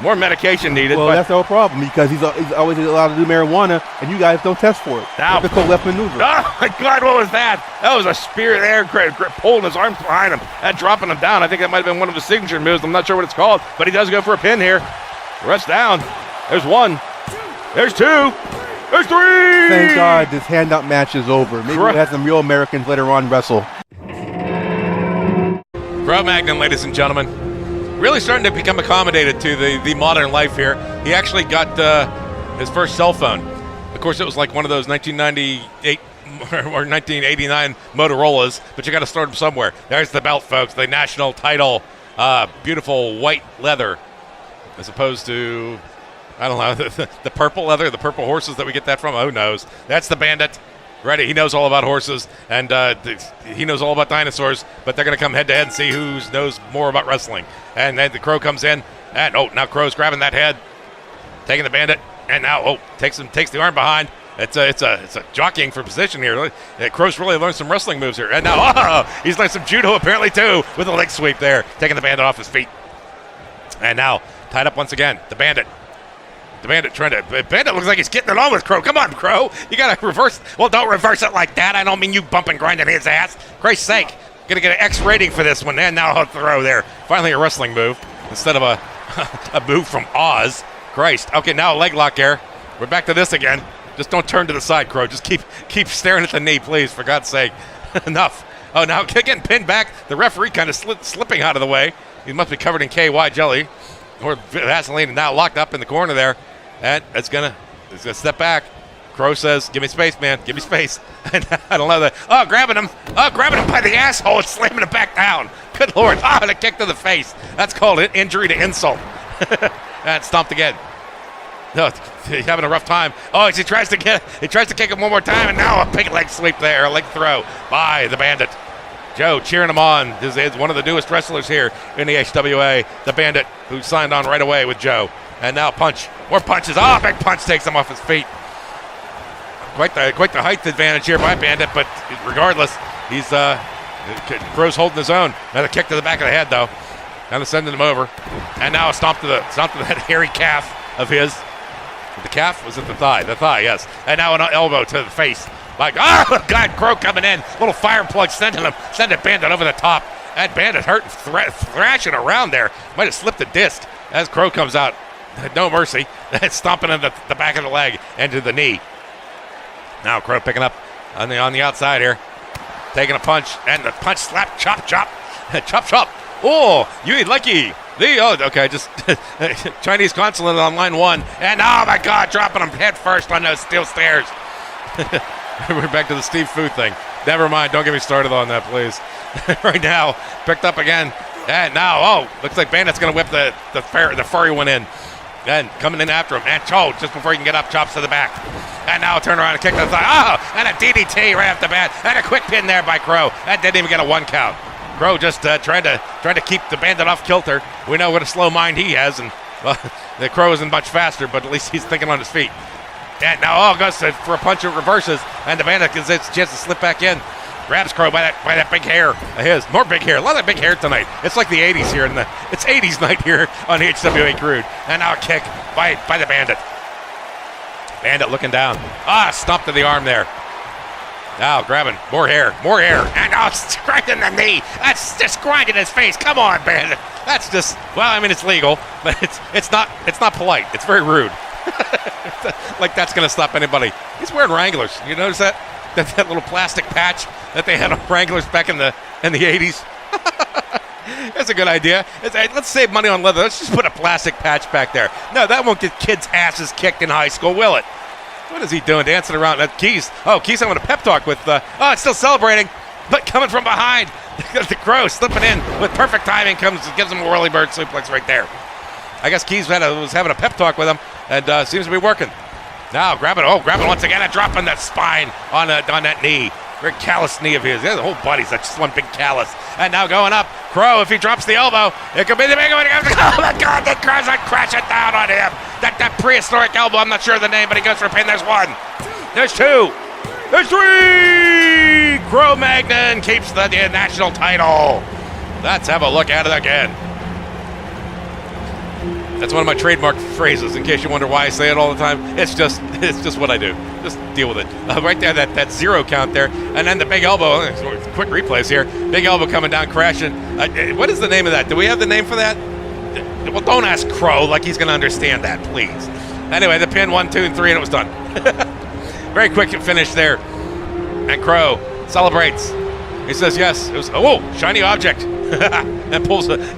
More medication needed. Well, that's the whole problem, because he's always allowed to do marijuana, and you guys don't test for it. Now, Typical left maneuver. Oh my God, what was that? That was a spear there, pulling his arms behind him and dropping him down. I think that might have been one of his signature moves. I'm not sure what it's called, but he does go for a pin here. Rest down. There's one. There's two. There's three. Thank God this handout match is over. Maybe we'll have some real Americans later on wrestle. Cro-Magnon, ladies and gentlemen. Really starting to become accommodated to the modern life here. He actually got his first cell phone. Of course, it was like one of those 1998 or 1989 Motorola's, but you got to start them somewhere. There's the belt, folks, the national title. Beautiful white leather, as opposed to, I don't know, the purple leather, the purple horses that we get that from. Who knows? That's the Bandit. Ready, he knows all about horses, and he knows all about dinosaurs, but they're going to come head-to-head and see who knows more about wrestling. And then the Crow comes in, and now Crow's grabbing that head, taking the Bandit, and now, takes the arm behind. It's a jockeying for position here. Crow's really learned some wrestling moves here. And now, he's learned some judo apparently too, with a leg sweep there, taking the Bandit off his feet. And now, tied up once again, the Bandit. The Bandit Bandit looks like he's getting it on with Crow. Come on, Crow. You got to reverse. Well, don't reverse it like that. I don't mean you bumping, grinding his ass. Christ's sake. Going to get an X rating for this one. And now a throw there. Finally a wrestling move instead of a move from Oz. Christ. Okay, now a leg lock here. We're back to this again. Just don't turn to the side, Crow. Just keep staring at the knee, please, for God's sake. Enough. Oh, now getting pinned back. The referee kind of slipping out of the way. He must be covered in KY jelly or Vaseline, and now locked up in the corner there. And it's gonna step back. Crow says, "Give me space, man. Give me space." And I don't know that. Oh, grabbing him by the asshole and slamming him back down. Good Lord. Oh, and a kick to the face. That's called an injury to insult. And stomped again. No, he's having a rough time. Oh, he tries to kick him one more time, and now a big leg sweep there, a leg throw by the Bandit. Joe cheering him on. This is one of the newest wrestlers here in the HWA. The Bandit, who signed on right away with Joe. And now punch. More punches. Oh, big punch takes him off his feet. Quite the height advantage here by Bandit, but regardless, he's Crow's holding his own. Another kick to the back of the head, though. Now they're sending him over. And now a stomp to that hairy calf of his. The calf? Was it the thigh? The thigh, yes. And now an elbow to the face. Like, oh, God, Crow coming in. Little fire plug sending Bandit over the top. That Bandit hurt, thrashing around there. Might have slipped a disc as Crow comes out. No mercy. Stomping in the back of the leg and to the knee. Now Crow picking up on the outside here. Taking a punch. And the punch slap. Chop, chop. Chop, chop. Oh, you lucky. Okay, just Chinese consulate on line one. And oh my God, dropping him head first on those steel stairs. We're back to the Steve Fu thing. Never mind. Don't get me started on that, please. Right now, picked up again. And now, looks like Bandit's going to whip the furry one in. And coming in after him. And just before he can get up, chops to the back. And now turn around and kick to the thigh. Oh, and a DDT right off the bat. And a quick pin there by Crow. That didn't even get a one count. Crow just trying to keep the Bandit off kilter. We know what a slow mind he has. And the Crow isn't much faster, but at least he's thinking on his feet. And now, goes for a punch that reverses. And the Bandit gets a chance to slip back in. Grabs Crow by that big hair of his. More big hair. A lot of big hair tonight. It's like the 80s here. It's 80s night here on HWA Crude. And now a kick by the Bandit. Bandit looking down. Stomp to the arm there. Now grabbing. More hair. And it's grinding the knee. That's just grinding his face. Come on, Bandit. That's just, well, I mean, it's legal, but it's not polite. It's very rude. Like that's going to stop anybody. He's wearing Wranglers. You notice that? That little plastic patch that they had on Wranglers back in the 80s. That's a good idea. Let's save money on leather. Let's just put a plastic patch back there. No, that won't get kids' asses kicked in high school, will it? What is he doing? Dancing around that Keys. Oh, Keys having a pep talk with. It's still celebrating, but coming from behind. The Crow slipping in with perfect timing gives him a whirly bird suplex right there. I guess Keys was having a pep talk with him, and seems to be working. Now grabbing once again and dropping that spine on that knee. Very callous knee of his. The whole body's a slim big callus. And now going up. Crow, if he drops the elbow, it could be the big one. Oh my God, the Crow's like crashing down on him. That prehistoric elbow, I'm not sure of the name, but he goes for a pin. There's one. There's two. There's three. Crow Magnon keeps the national title. Let's have a look at it again. That's one of my trademark phrases, in case you wonder why I say it all the time. It's just what I do. Just deal with it. Right there, that zero count there. And then the big elbow. Quick replays here. Big elbow coming down, crashing. What is the name of that? Do we have the name for that? Well, don't ask Crow like he's going to understand that, please. Anyway, the pin, 1, 2, and 3, and it was done. Very quick finish there. And Crow celebrates. He says yes. It was, shiny object. And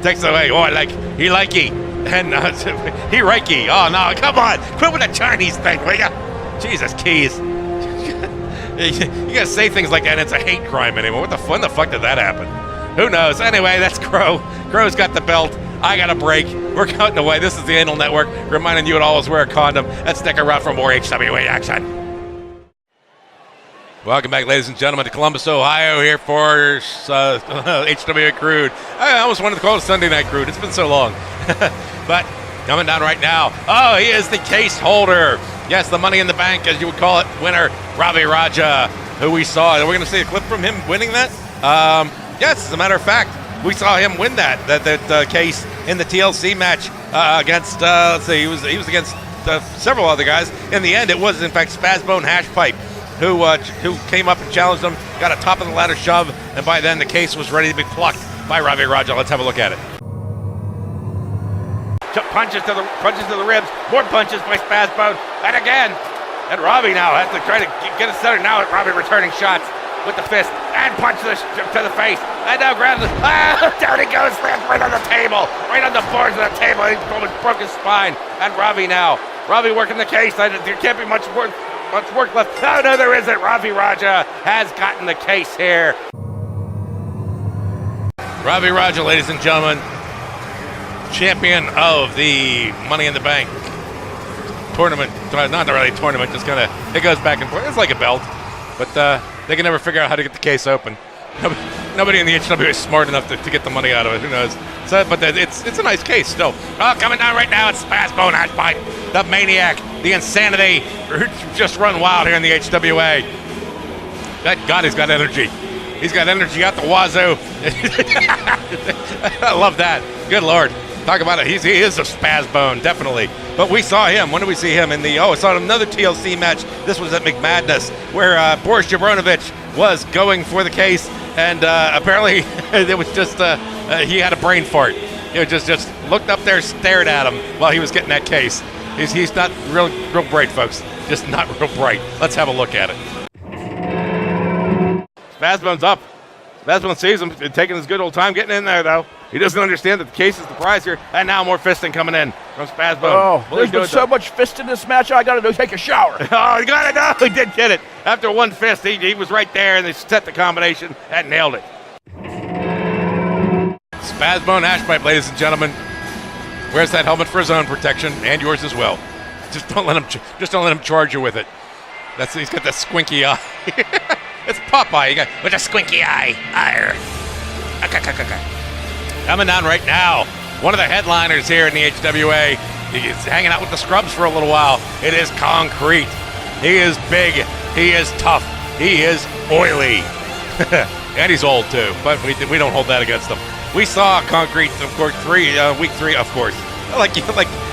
takes it away. He likey. And he Reiki. Oh, no, come on. Quit with the Chinese thing, will ya? Jesus, Keys. You gotta say things like that, and it's a hate crime anymore. When the fuck did that happen? Who knows? Anyway, that's Crow. Crow's got the belt. I got a break. We're cutting away. This is the Anal Network, reminding you to always wear a condom and stick around for more HWA action. Welcome back, ladies and gentlemen, to Columbus, Ohio, here for HWA Crude. I almost wanted to call it Sunday Night Crude. It's been so long. But coming down right now, he is the case holder. Yes, the Money in the Bank, as you would call it, winner, Ravi Raja, who we saw. We're going to see a clip from him winning that. Yes, as a matter of fact, we saw him win that case in the TLC match against, he was against several other guys. In the end, it was, in fact, Spazbone Hashpipe who came up and challenged him, got a top-of-the-ladder shove, and by then the case was ready to be plucked by Ravi Raja. Let's have a look at it. Punches to the ribs, more punches by Spazbone, and again. And Ravi now has to try to get it centered. Now Ravi returning shots with the fist, and punch to the face, and now grabs it. Down he goes, lands right on the table, right on the boards of the table. He almost broke his spine. And Ravi working the case. There can't be much work left. No, there isn't. Ravi Raja has gotten the case here. Ravi Raja, ladies and gentlemen, champion of the Money in the Bank tournament. Not really a tournament, just kind of, it goes back and forth. It's like a belt, but they can never figure out how to get the case open. Nobody in the HW is smart enough to get the money out of it. Who knows? So, but it's a nice case still. Coming down right now, it's Spazbone Hashpipe, the maniac, the insanity, just run wild here in the HWA. That God, he's got energy. He's got energy out the wazoo. I love that. Good Lord. Talk about it. He is a Spazbone, definitely. But we saw him. When did we see him? It's on another TLC match. This was at McMadness, where Boris Jabronovich was going for the case, and apparently it was just he had a brain fart. Just looked up there, stared at him while he was getting that case. He's not real bright, folks. Just not real bright. Let's have a look at it. Spazbone's up. Spazbone sees him, taking his good old time getting in there, though. He doesn't understand that the case is the prize here. And now more fisting coming in from Spazbone. There's been so much fist in this match, I gotta go take a shower. You gotta know. He did get it. After one fist, he was right there, and they set the combination and nailed it. Spazbone Hashpipe, ladies and gentlemen. Wears that helmet for his own protection and yours as well. Just don't let him charge you with it. He's got that squinky eye. It's Popeye with a squinky eye. Coming down right now, one of the headliners here in the HWA. He's hanging out with the scrubs for a little while. It is Concrete. He is big. He is tough. He is oily. And he's old too, but we don't hold that against him. We saw Concrete, of course, week 3, of course. Like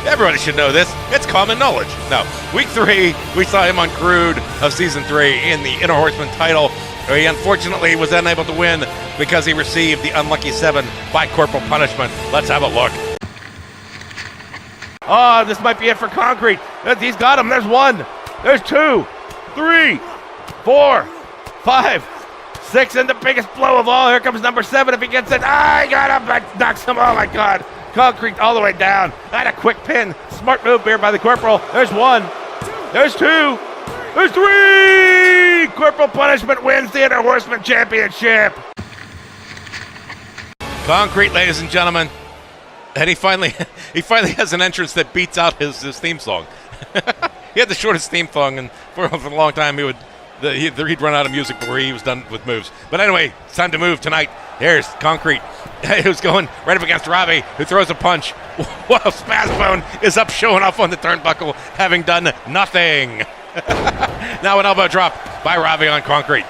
everybody should know this. It's common knowledge. No, week 3, we saw him on Crude of season 3 in the Interhorsemen title. He unfortunately was unable to win because he received the unlucky 7 by corporal punishment. Let's have a look. This might be it for Concrete. He's got him. There's 1. There's 2, 3, 4, 5, 6 and the biggest blow of all. Here comes number 7. If he gets it, I got him, but knocks him. Oh my God. Concrete all the way down. And a quick pin. Smart move here by the Corporal. There's 1. There's 2. There's 3. Corporal Punishment wins the Interhorsemen Championship. Concrete, ladies and gentlemen. And he finally has an entrance that beats out his theme song. He had the shortest theme song, and for a long time he'd run out of music before he was done with moves. But anyway, it's time to move tonight. Here's Concrete, who's going right up against Ravi, who throws a punch. Wow, Spazbone is up showing off on the turnbuckle, having done nothing. Now an elbow drop by Ravi on Concrete.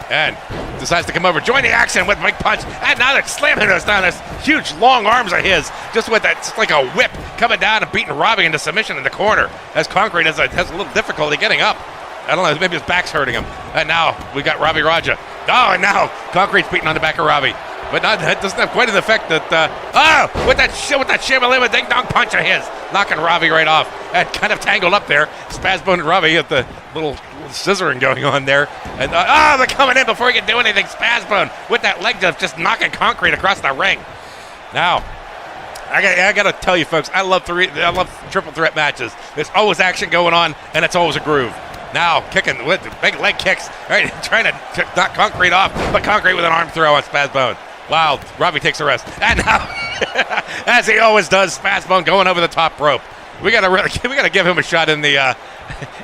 And decides to come over, join the action with a big punch. And now they're slamming us down. Those huge long arms of his, just with that, it's like a whip coming down and beating Ravi into submission in the corner. As Concrete has a little difficulty getting up. I don't know, maybe his back's hurting him. And now we got Ravi Raja. Oh, and now Concrete's beating on the back of Ravi. But that doesn't have quite an effect that, with that Shimalima ding dong punch of his, knocking Ravi right off. And kind of tangled up there. Spazbone and Ravi at the little scissoring going on there. And, they're coming in before he can do anything. Spazbone with that leg just knocking Concrete across the ring. Now, I got to tell you, folks, I love triple threat matches. There's always action going on, and it's always a groove. Now, kicking with big leg kicks, right, trying to knock Concrete off, but Concrete with an arm throw on Spazbone. Wow, Ravi takes a rest. And now, as he always does, Spazbone going over the top rope. We gotta give him a shot in the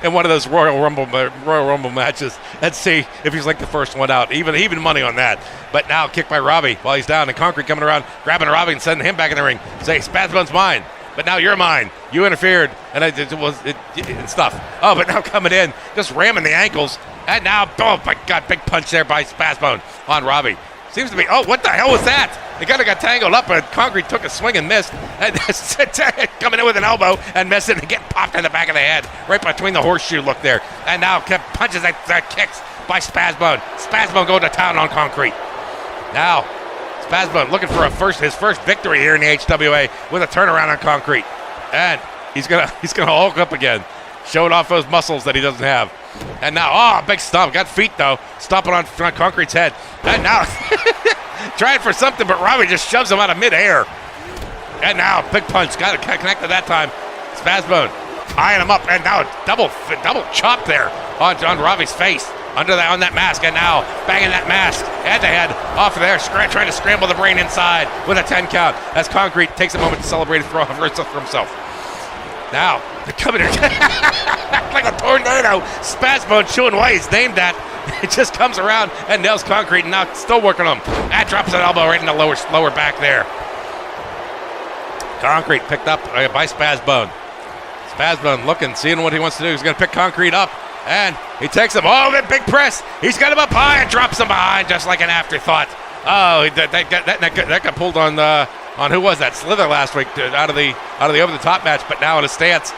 in one of those Royal Rumble matches and see if he's like the first one out. Even money on that. But now kicked by Ravi while he's down, and Concrete coming around, grabbing Ravi and sending him back in the ring. Say, Spazbone's mine. But now you're mine. You interfered, and and stuff. Oh, but now coming in, just ramming the ankles, and now, oh my God, big punch there by Spazbone on Ravi. Seems to be, oh, what the hell was that? They kind of got tangled up, and Concrete took a swing and missed, and coming in with an elbow and missing and getting popped in the back of the head, right between the horseshoe look there. And now punches that kicks by Spazbone. Spazbone going to town on Concrete. Now, Spazbone looking for his first victory here in the HWA with a turnaround on Concrete. And he's gonna hulk up again, showing off those muscles that he doesn't have. And now, big stomp. Got feet, though. Stomping on Concrete's head. And now, trying for something, but Ravi just shoves him out of midair. And now, big punch. Got it connected that time. Spazbone tying him up. And now, double chop there on Ravi's face. On that mask, and now banging that mask head to head off of there, trying to scramble the brain inside with a 10 count as Concrete takes a moment to celebrate a throw for himself. Now, they're coming in like a tornado. Spazbone chewing why he's named that. It just comes around and nails Concrete, and now still working on him. And drops an elbow right in the lower back there. Concrete picked up by Spazbone. Spazbone looking, seeing what he wants to do. He's going to pick Concrete up. And he takes him, that big press. He's got him up high and drops him behind just like an afterthought. Oh, that got pulled on who was that? Slither last week out of the over-the-top match, but now in a stance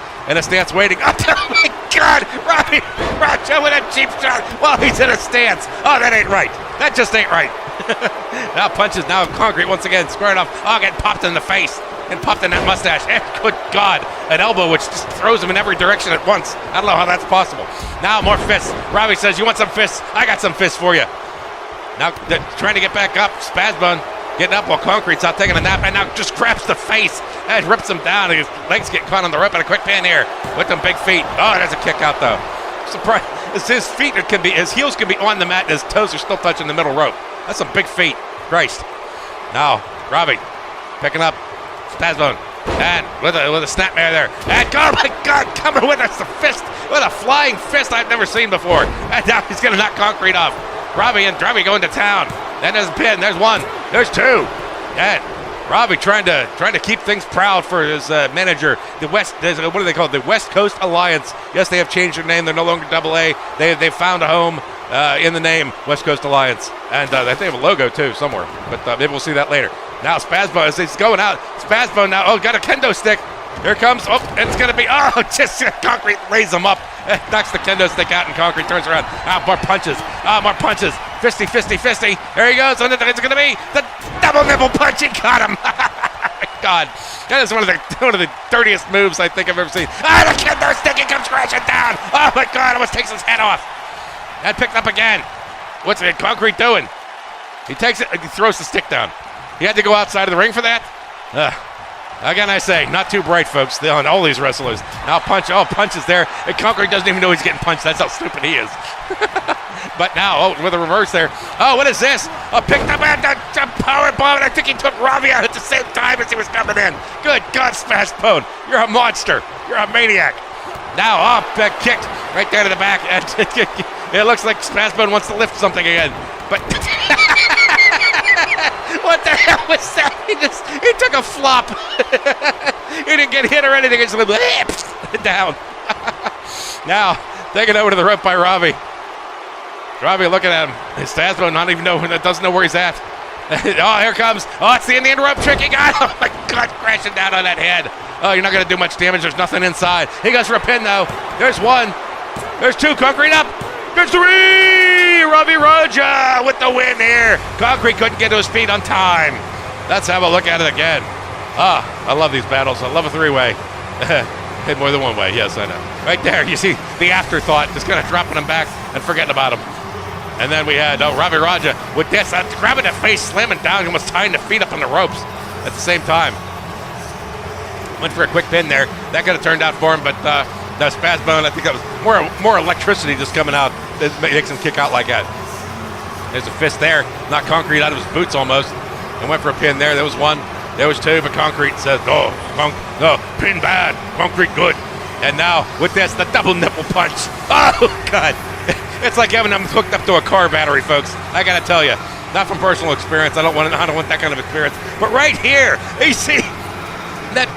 waiting. Oh, my God, Ravi with a cheap shot while he's in a stance. Oh, that ain't right. That just ain't right. Now punches, now Concrete once again, squaring off. Oh, getting popped in the face. And popped in that mustache. And good God, an elbow which just throws him in every direction at once. I don't know how that's possible. Now more fists. Ravi says, you want some fists? I got some fists for you. Now trying to get back up. Spazbone getting up while Concrete's out taking a nap. And now just grabs the face and rips him down. His legs get caught on the rope and a quick pin here with them big feet. Oh, there's a kick out though. Surprise. His feet his heels can be on the mat and his toes are still touching the middle rope. That's some big feet. Christ. Now, Ravi picking up Spazbone, and with a snapmare there, and oh my God, coming with a fist, with a flying fist I've never seen before, and now he's going to knock Concrete off. Ravi going to town. Then there's a pin. There's one. There's two. And Ravi trying to keep things proud for his manager. What do they call it? The West Coast Alliance. Yes, they have changed their name. They're no longer AA. They've found a home in the name West Coast Alliance, and they have a logo too somewhere. But maybe we'll see that later. Now Spazbone, as he's going out. Spazbone now, got a kendo stick. Here comes, and it's going to be, just Concrete lays him up. Knocks the kendo stick out, and Concrete turns around. More punches. More punches. Fisty. There he goes. And it's going to be the double nipple punch. He got him. God, that is one of the dirtiest moves I think I've ever seen. The kendo stick, he comes crashing down. Oh, my God, almost takes his head off. And picked up again. What's Concrete doing? He takes it, he throws the stick down. He had to go outside of the ring for that? Again, I say, not too bright, folks, on all these wrestlers. Now punch is there. And Concrete doesn't even know he's getting punched. That's how stupid he is. But now, with a reverse there. Oh, what is this? Picked up a power bomb, and I think he took Ravi out at the same time as he was coming in. Good God, Spazbone. You're a monster. You're a maniac. Now, kicked right there to the back. It looks like Spazbone wants to lift something again. But what the hell was that? He took a flop. He didn't get hit or anything. It's down. Now, taken over to the rope by Ravi. Ravi looking at him. Spazbone doesn't know where he's at. Oh, here comes. Oh, it's the Indian rope trick. He got him. Oh, my God, crashing down on that head. Oh, you're not going to do much damage. There's nothing inside. He goes for a pin, though. There's one. There's two. Concrete up. There's three. Ravi Raja with the win here. Concrete couldn't get to his feet on time. Let's have a look at it again. I love these battles. I love a three-way. Hit more than one way. Yes, I know. Right there, you see the afterthought, just kind of dropping him back and forgetting about him. And then we had Ravi Raja with this, grabbing the face, slamming down, almost tying the feet up on the ropes at the same time. Went for a quick pin there. That could have turned out for him, but that Spazbone, I think that was more electricity just coming out that makes him kick out like that. There's a fist there, knocked Concrete out of his boots almost, and went for a pin there. There was one, there was two, but Concrete says, no, pin bad, Concrete good. And now with this, the double nipple punch. Oh, God. It's like having them hooked up to a car battery, folks. I gotta tell you, not from personal experience. I don't want that kind of experience. But right here, you see that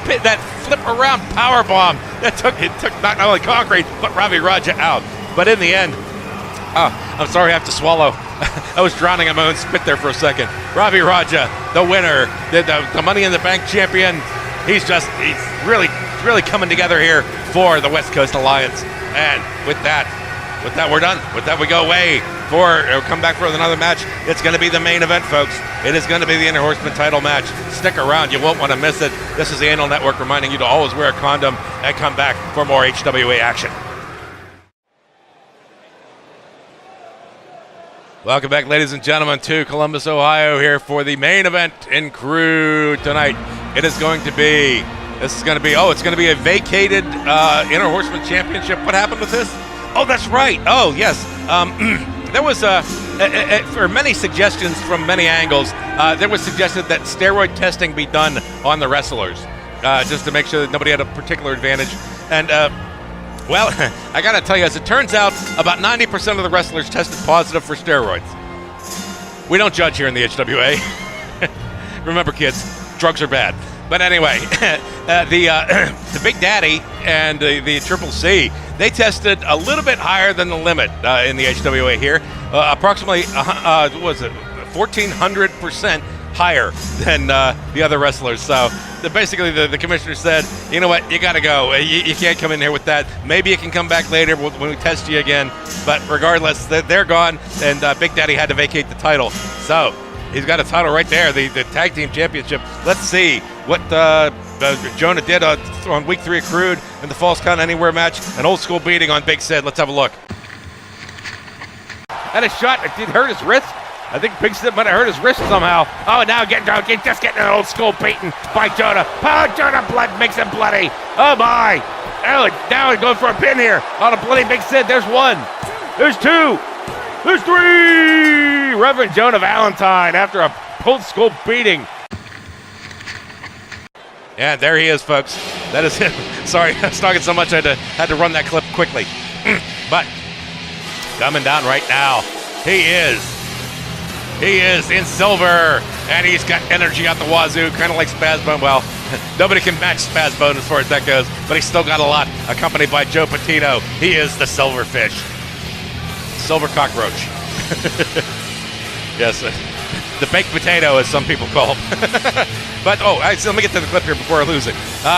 flip around power bomb that took not only Concrete but Ravi Raja out. But in the end, I'm sorry I have to swallow. I was drowning in my own spit there for a second. Ravi Raja, the winner, the Money in the Bank champion. He's really coming together here for the West Coast Alliance. And with that, we're done. With that, we go away come back for another match. It's going to be the main event, folks. It is going to be the Interhorsemen title match. Stick around. You won't want to miss it. This is the Anal Network reminding you to always wear a condom and come back for more HWA action. Welcome back, ladies and gentlemen, to Columbus, Ohio, here for the main event in Crude tonight. It's going to be a vacated Interhorsemen championship. What happened with this? Oh, that's right. Oh, yes. There was for many suggestions from many angles, there was suggested that steroid testing be done on the wrestlers, just to make sure that nobody had a particular advantage. And, well, I got to tell you, as it turns out, about 90% of the wrestlers tested positive for steroids. We don't judge here in the HWA. Remember, kids, drugs are bad. But anyway, the Big Daddy and the Triple C, they tested a little bit higher than the limit in the HWA here. Approximately, 1,400% higher than the other wrestlers. So basically the commissioner said, you know what, you got to go. You can't come in here with that. Maybe you can come back later when we test you again. But regardless, they're gone, and Big Daddy had to vacate the title. So he's got a title right there, the Tag Team Championship. Let's see what Jonah did on Week 3 of Crude in the Falls Count Anywhere match. An old school beating on Big Sid. Let's have a look. And a shot. It did hurt his wrist. I think Big Sid might have hurt his wrist somehow. Oh, now getting an old school beaten by Jonah. Oh, Jonah blood makes him bloody. Oh, my. Oh, now he's going for a pin here on a bloody Big Sid. There's one. There's two. There's three. Reverend Jonah Valentine after a old school beating. Yeah, there he is, folks. That is him. Sorry, I was talking so much I had to run that clip quickly. But coming down right now, he is in silver, and he's got energy out the wazoo, kind of like Spazbone. Well, nobody can match Spazbone as far as that goes, but he's still got a lot, accompanied by Joe Patino. He is the Silverfish. Silver cockroach. Yes, the baked potato, as some people call him. But, let me get to the clip here before I lose it.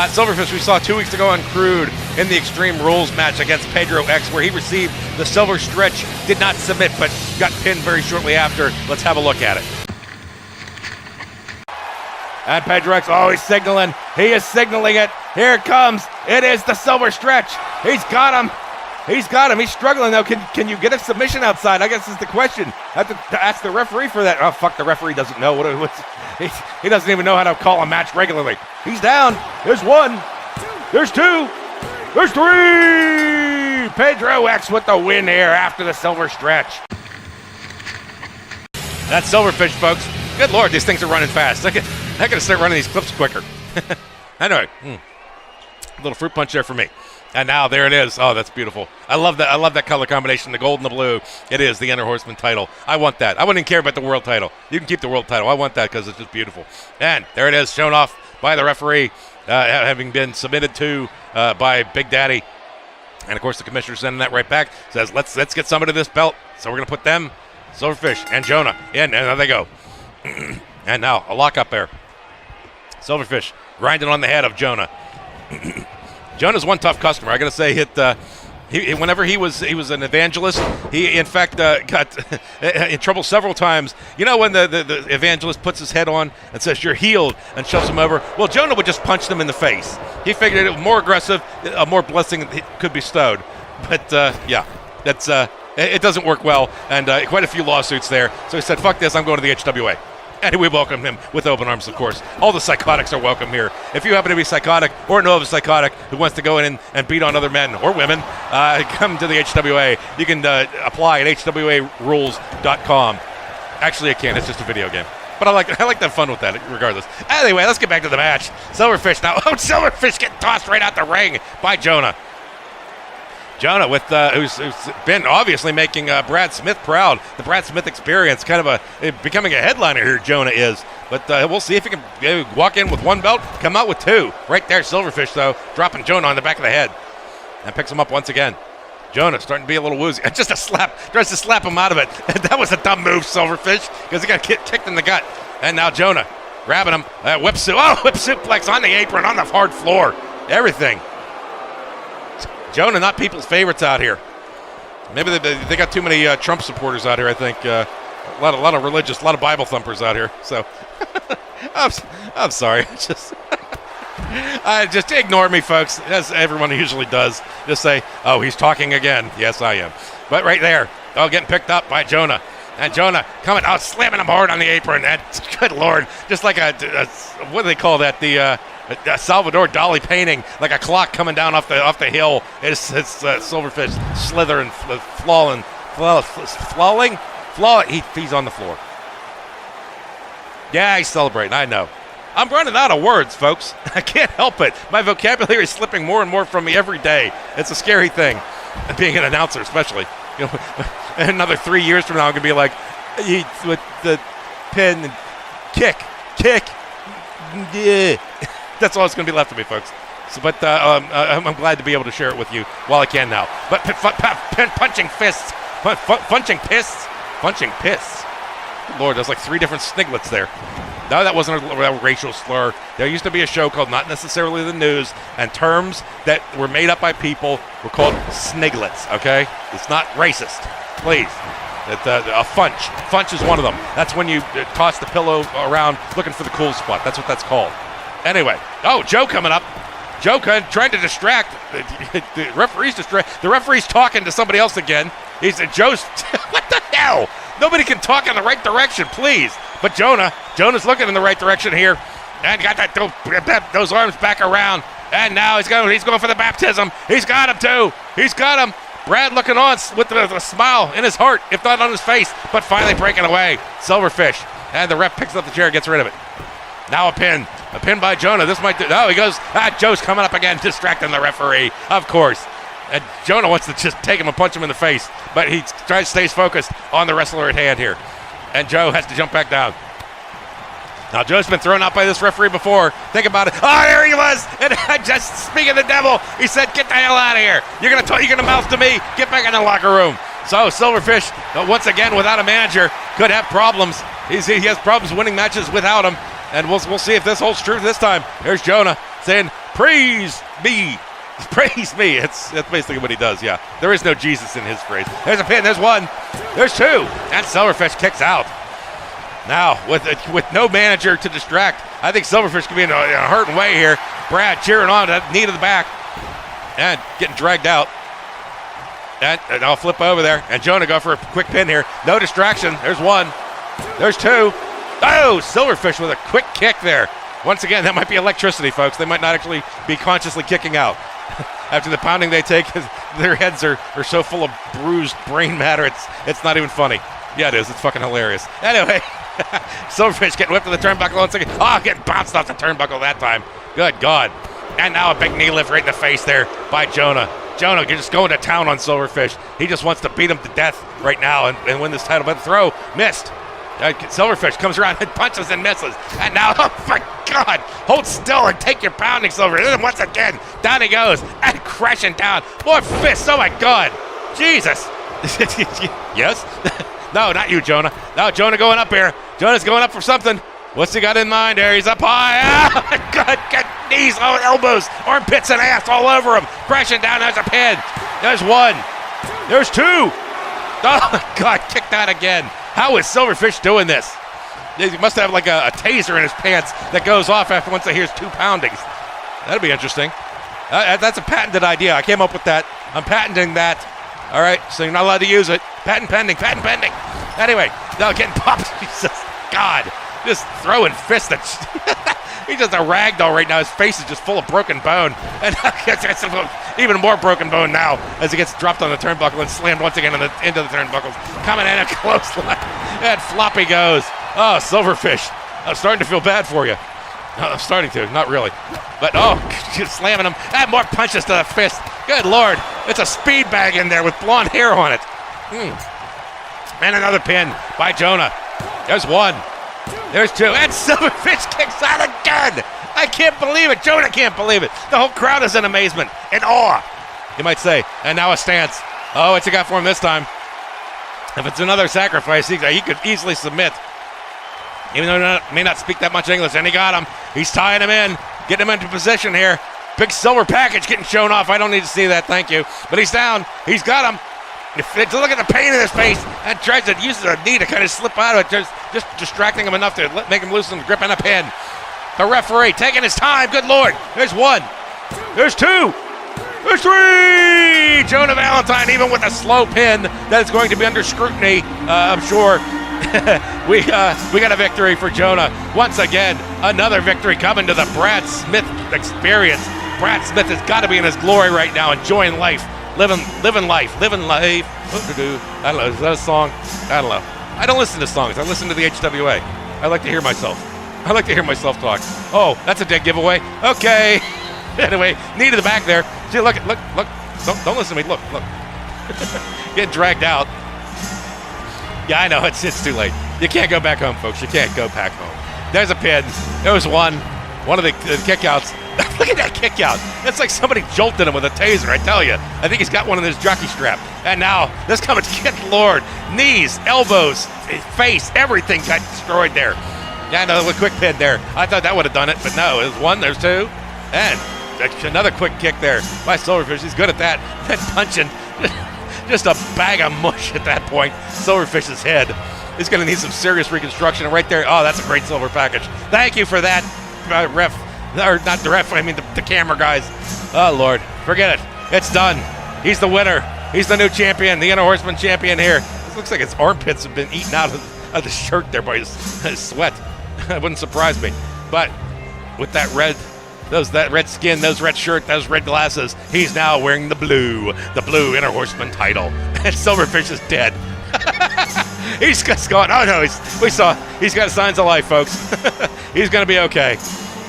Silverfish, we saw 2 weeks ago on Crude in the Extreme Rules match against Pedro X, where he received the silver stretch, did not submit, but got pinned very shortly after. Let's have a look at it. And Pedro X, he's signaling. He is signaling it. Here it comes. It is the silver stretch. He's got him. He's got him. He's struggling now. Can you get a submission outside? I guess is the question. I have to ask the referee for that. Oh, fuck, the referee doesn't know what it was. He doesn't even know how to call a match regularly. He's down. There's one. There's two. There's three. Pedro X with the win here after the silver stretch. That's Silverfish, folks. Good Lord, these things are running fast. I gotta start running these clips quicker. Anyway, a little fruit punch there for me. And now there it is. Oh, that's beautiful. I love that. I love that color combination, the gold and the blue. It is the Interhorsemen title. I want that. I wouldn't even care about the world title. You can keep the world title. I want that because it's just beautiful. And there it is, shown off by the referee, having been submitted to by Big Daddy. And of course, the commissioner sending that right back. Says, let's get somebody to this belt. So we're gonna put them, Silverfish and Jonah, in, and there they go. And now a lockup there. Silverfish grinding on the head of Jonah. Jonah's one tough customer. I gotta say, whenever he was an evangelist, he in fact got in trouble several times. You know when the evangelist puts his head on and says you're healed and shoves him over. Well, Jonah would just punch them in the face. He figured it was more aggressive, a more blessing could be bestowed. But yeah, that's it doesn't work well, and quite a few lawsuits there. So he said, "Fuck this! I'm going to the HWA." And we welcome him with open arms, of course. All the psychotics are welcome here. If you happen to be psychotic or know of a psychotic who wants to go in and beat on other men or women, come to the HWA. You can apply at hwarules.com. Actually, I can't. It's just a video game. But I like to have fun with that regardless. Anyway, let's get back to the match. Silverfish now. Oh, Silverfish getting tossed right out the ring by Jonah. Jonah, with who's been obviously making Brad Smith proud. The Brad Smith experience, kind of becoming a headliner here. Jonah is, but we'll see if he can walk in with one belt, come out with two. Right there, Silverfish though, dropping Jonah on the back of the head, and picks him up once again. Jonah starting to be a little woozy. Just a slap, tries to slap him out of it. That was a dumb move, Silverfish, because he got kicked in the gut. And now Jonah grabbing him, whip suplex on the apron, on the hard floor, everything. Jonah, not people's favorites out here. Maybe they got too many Trump supporters out here, I think. A lot of religious, a lot of Bible thumpers out here. So, I'm sorry. Just ignore me, folks, as everyone usually does. Just say, oh, he's talking again. Yes, I am. But right there, getting picked up by Jonah. And Jonah coming out, slamming him hard on the apron. And good Lord, just like a what do they call that? The Salvador Dali painting, like a clock coming down off the hill. It's Silverfish slithering, falling. He's on the floor. Yeah, he's celebrating. I know. I'm running out of words, folks. I can't help it. My vocabulary is slipping more and more from me every day. It's a scary thing, being an announcer, especially. You know, another 3 years from now, I'm gonna be like, with the pin and kick. Yeah. That's all that's going to be left of me, folks. So, but I'm glad to be able to share it with you while I can now. But punching fists. Punching pists. Lord, there's like 3 different sniglets there. No, that wasn't a racial slur. There used to be a show called Not Necessarily the News, and terms that were made up by people were called sniglets, okay? It's not racist. Please. A funch. Funch is one of them. That's when you toss the pillow around looking for the cool spot. That's what that's called. Anyway, Joe coming up. Joe trying to distract. The referee's talking to somebody else again. Joe's, what the hell? Nobody can talk in the right direction, please. But Jonah's looking in the right direction here. And got those arms back around. And now he's going for the baptism. He's got him too. He's got him. Brad looking on with a smile in his heart, if not on his face, but finally breaking away. Silverfish. And the ref picks up the chair and gets rid of it. Now a pin by Jonah. This might do. Oh, he goes. Joe's coming up again, distracting the referee. Of course. And Jonah wants to just take him and punch him in the face, but he stays focused on the wrestler at hand here. And Joe has to jump back down. Now Joe's been thrown out by this referee before. Think about it. Oh, there he was. And just speaking of the devil, he said, "Get the hell out of here. You're gonna mouth to me. Get back in the locker room." So Silverfish, once again without a manager, could have problems. He has problems winning matches without him. And we'll see if this holds true this time. Here's Jonah saying, "Praise me. Praise me." That's basically what he does, yeah. There is no Jesus in his phrase. There's a pin. There's one. There's two. And Silverfish kicks out. Now, with no manager to distract, I think Silverfish could be in a hurting way here. Brad cheering on, knee to the back, and getting dragged out. And I'll flip over there. And Jonah go for a quick pin here. No distraction. There's one. There's two. Oh, Silverfish with a quick kick there. Once again, that might be electricity, folks. They might not actually be consciously kicking out. After the pounding they take, their heads are so full of bruised brain matter, it's not even funny. Yeah, it is. It's fucking hilarious. Anyway, Silverfish getting whipped to the turnbuckle once again. Oh, getting bounced off the turnbuckle that time. Good God. And now a big knee lift right in the face there by Jonah. Jonah just going to town on Silverfish. He just wants to beat him to death right now and win this title. But the throw missed. Silverfish comes around and punches and misses. And now, oh my God, hold still and take your pounding, Silverfish. And once again, down he goes and crashing down. More fists, oh my God. Jesus. Yes? No, not you, Jonah. No, Jonah going up here. Jonah's going up for something. What's he got in mind there? He's up high. Oh my God, got knees, elbows, armpits and ass all over him. Crashing down, there's a pin. There's one. There's two. Oh my God, kicked out again. How is Silverfish doing this? He must have like a taser in his pants that goes off after once he hears two poundings. That'd be interesting. That's a patented idea. I came up with that. I'm patenting that. All right, so you're not allowed to use it. Patent pending. Anyway, no, getting popped. Jesus, God, just throwing fists. He's just a ragdoll right now. His face is just full of broken bone. And even more broken bone now as he gets dropped on the turnbuckle and slammed once again into the turnbuckles. Coming in a close line. And floppy goes. Oh, Silverfish. I'm starting to feel bad for you. I'm starting to, not really. But, just slamming him. And more punches to the fist. Good Lord. It's a speed bag in there with blonde hair on it. And another pin by Jonah. There's one. There's two. And Silverfish kicks out again. I can't believe it. Jonah can't believe it. The whole crowd is in amazement, in awe, you might say. And now a stance. Oh, what's he got for him this time? If it's another sacrifice, he could easily submit. Even though he may not speak that much English. And he got him. He's tying him in, getting him into position here. Big silver package getting shown off. I don't need to see that, thank you. But he's down. He's got him. Look at the pain in his face and tries to use a knee to kind of slip out of it, just distracting him enough to make him loosen the grip and a pin. The referee taking his time. Good Lord. There's one. There's two. There's three. Jonah Valentine, even with a slow pin that is going to be under scrutiny, I'm sure. we got a victory for Jonah. Once again, another victory coming to the Brad Smith experience. Brad Smith has got to be in his glory right now, enjoying life. Living life. I don't know. Is that a song? I don't know. I don't listen to songs. I listen to the HWA. I like to hear myself. I like to hear myself talk. Oh, that's a dead giveaway. Okay. Anyway, knee to the back there. See, look. Don't listen to me. Look. Get dragged out. Yeah, I know. It's too late. You can't go back home, folks. You can't go back home. There's a pin. There was one of the kickouts. Look at that kick out. That's like somebody jolted him with a taser, I tell you. I think he's got one in his jockey strap. And now, this coming, good Lord. Knees, elbows, face, everything got destroyed there. Yeah, I know, a quick pin there. I thought that would have done it, but no. There's one, there's two. And another quick kick there by Silverfish. He's good at that. And punching. Just a bag of mush at that point. Silverfish's head. He's going to need some serious reconstruction. And right there, oh, that's a great silver package. Thank you for that, ref. Or not the ref, I mean the camera guys. Oh, Lord. Forget it. It's done. He's the winner. He's the new champion, the Interhorsemen champion here. It looks like his armpits have been eaten out of the shirt there by his sweat. It wouldn't surprise me. But with that red skin, those red shirt, those red glasses, he's now wearing the blue Interhorsemen title. And Silverfish is dead. He's just going, oh no, he's got signs of life, folks. He's going to be okay.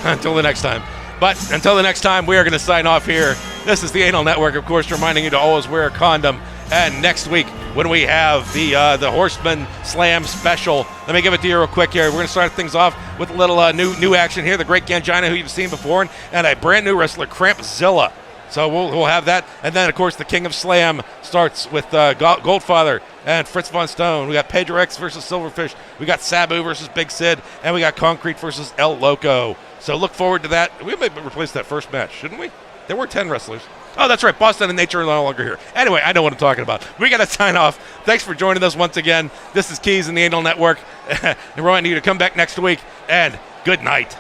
Until the next time. But until the next time, we are going to sign off here. This is the Anal Network, of course, reminding you to always wear a condom. And next week, when we have the Horseman Slam special, let me give it to you real quick here. We're going to start things off with a little new action here. The Great Gangina, who you've seen before, and a brand new wrestler, Crampzilla. So we'll have that. And then, of course, the King of Slam starts with Goldfather and Fritz von Stone. We got Pedro X versus Silverfish. We got Sabu versus Big Sid. And we got Concrete versus El Loco. So look forward to that. We may replace that first match, shouldn't we? There were 10 wrestlers. Oh, that's right. Boston and Nature are no longer here. Anyway, I know what I'm talking about. We got to sign off. Thanks for joining us once again. This is Keys in the Anal Network. And we're wanting you to come back next week. And good night.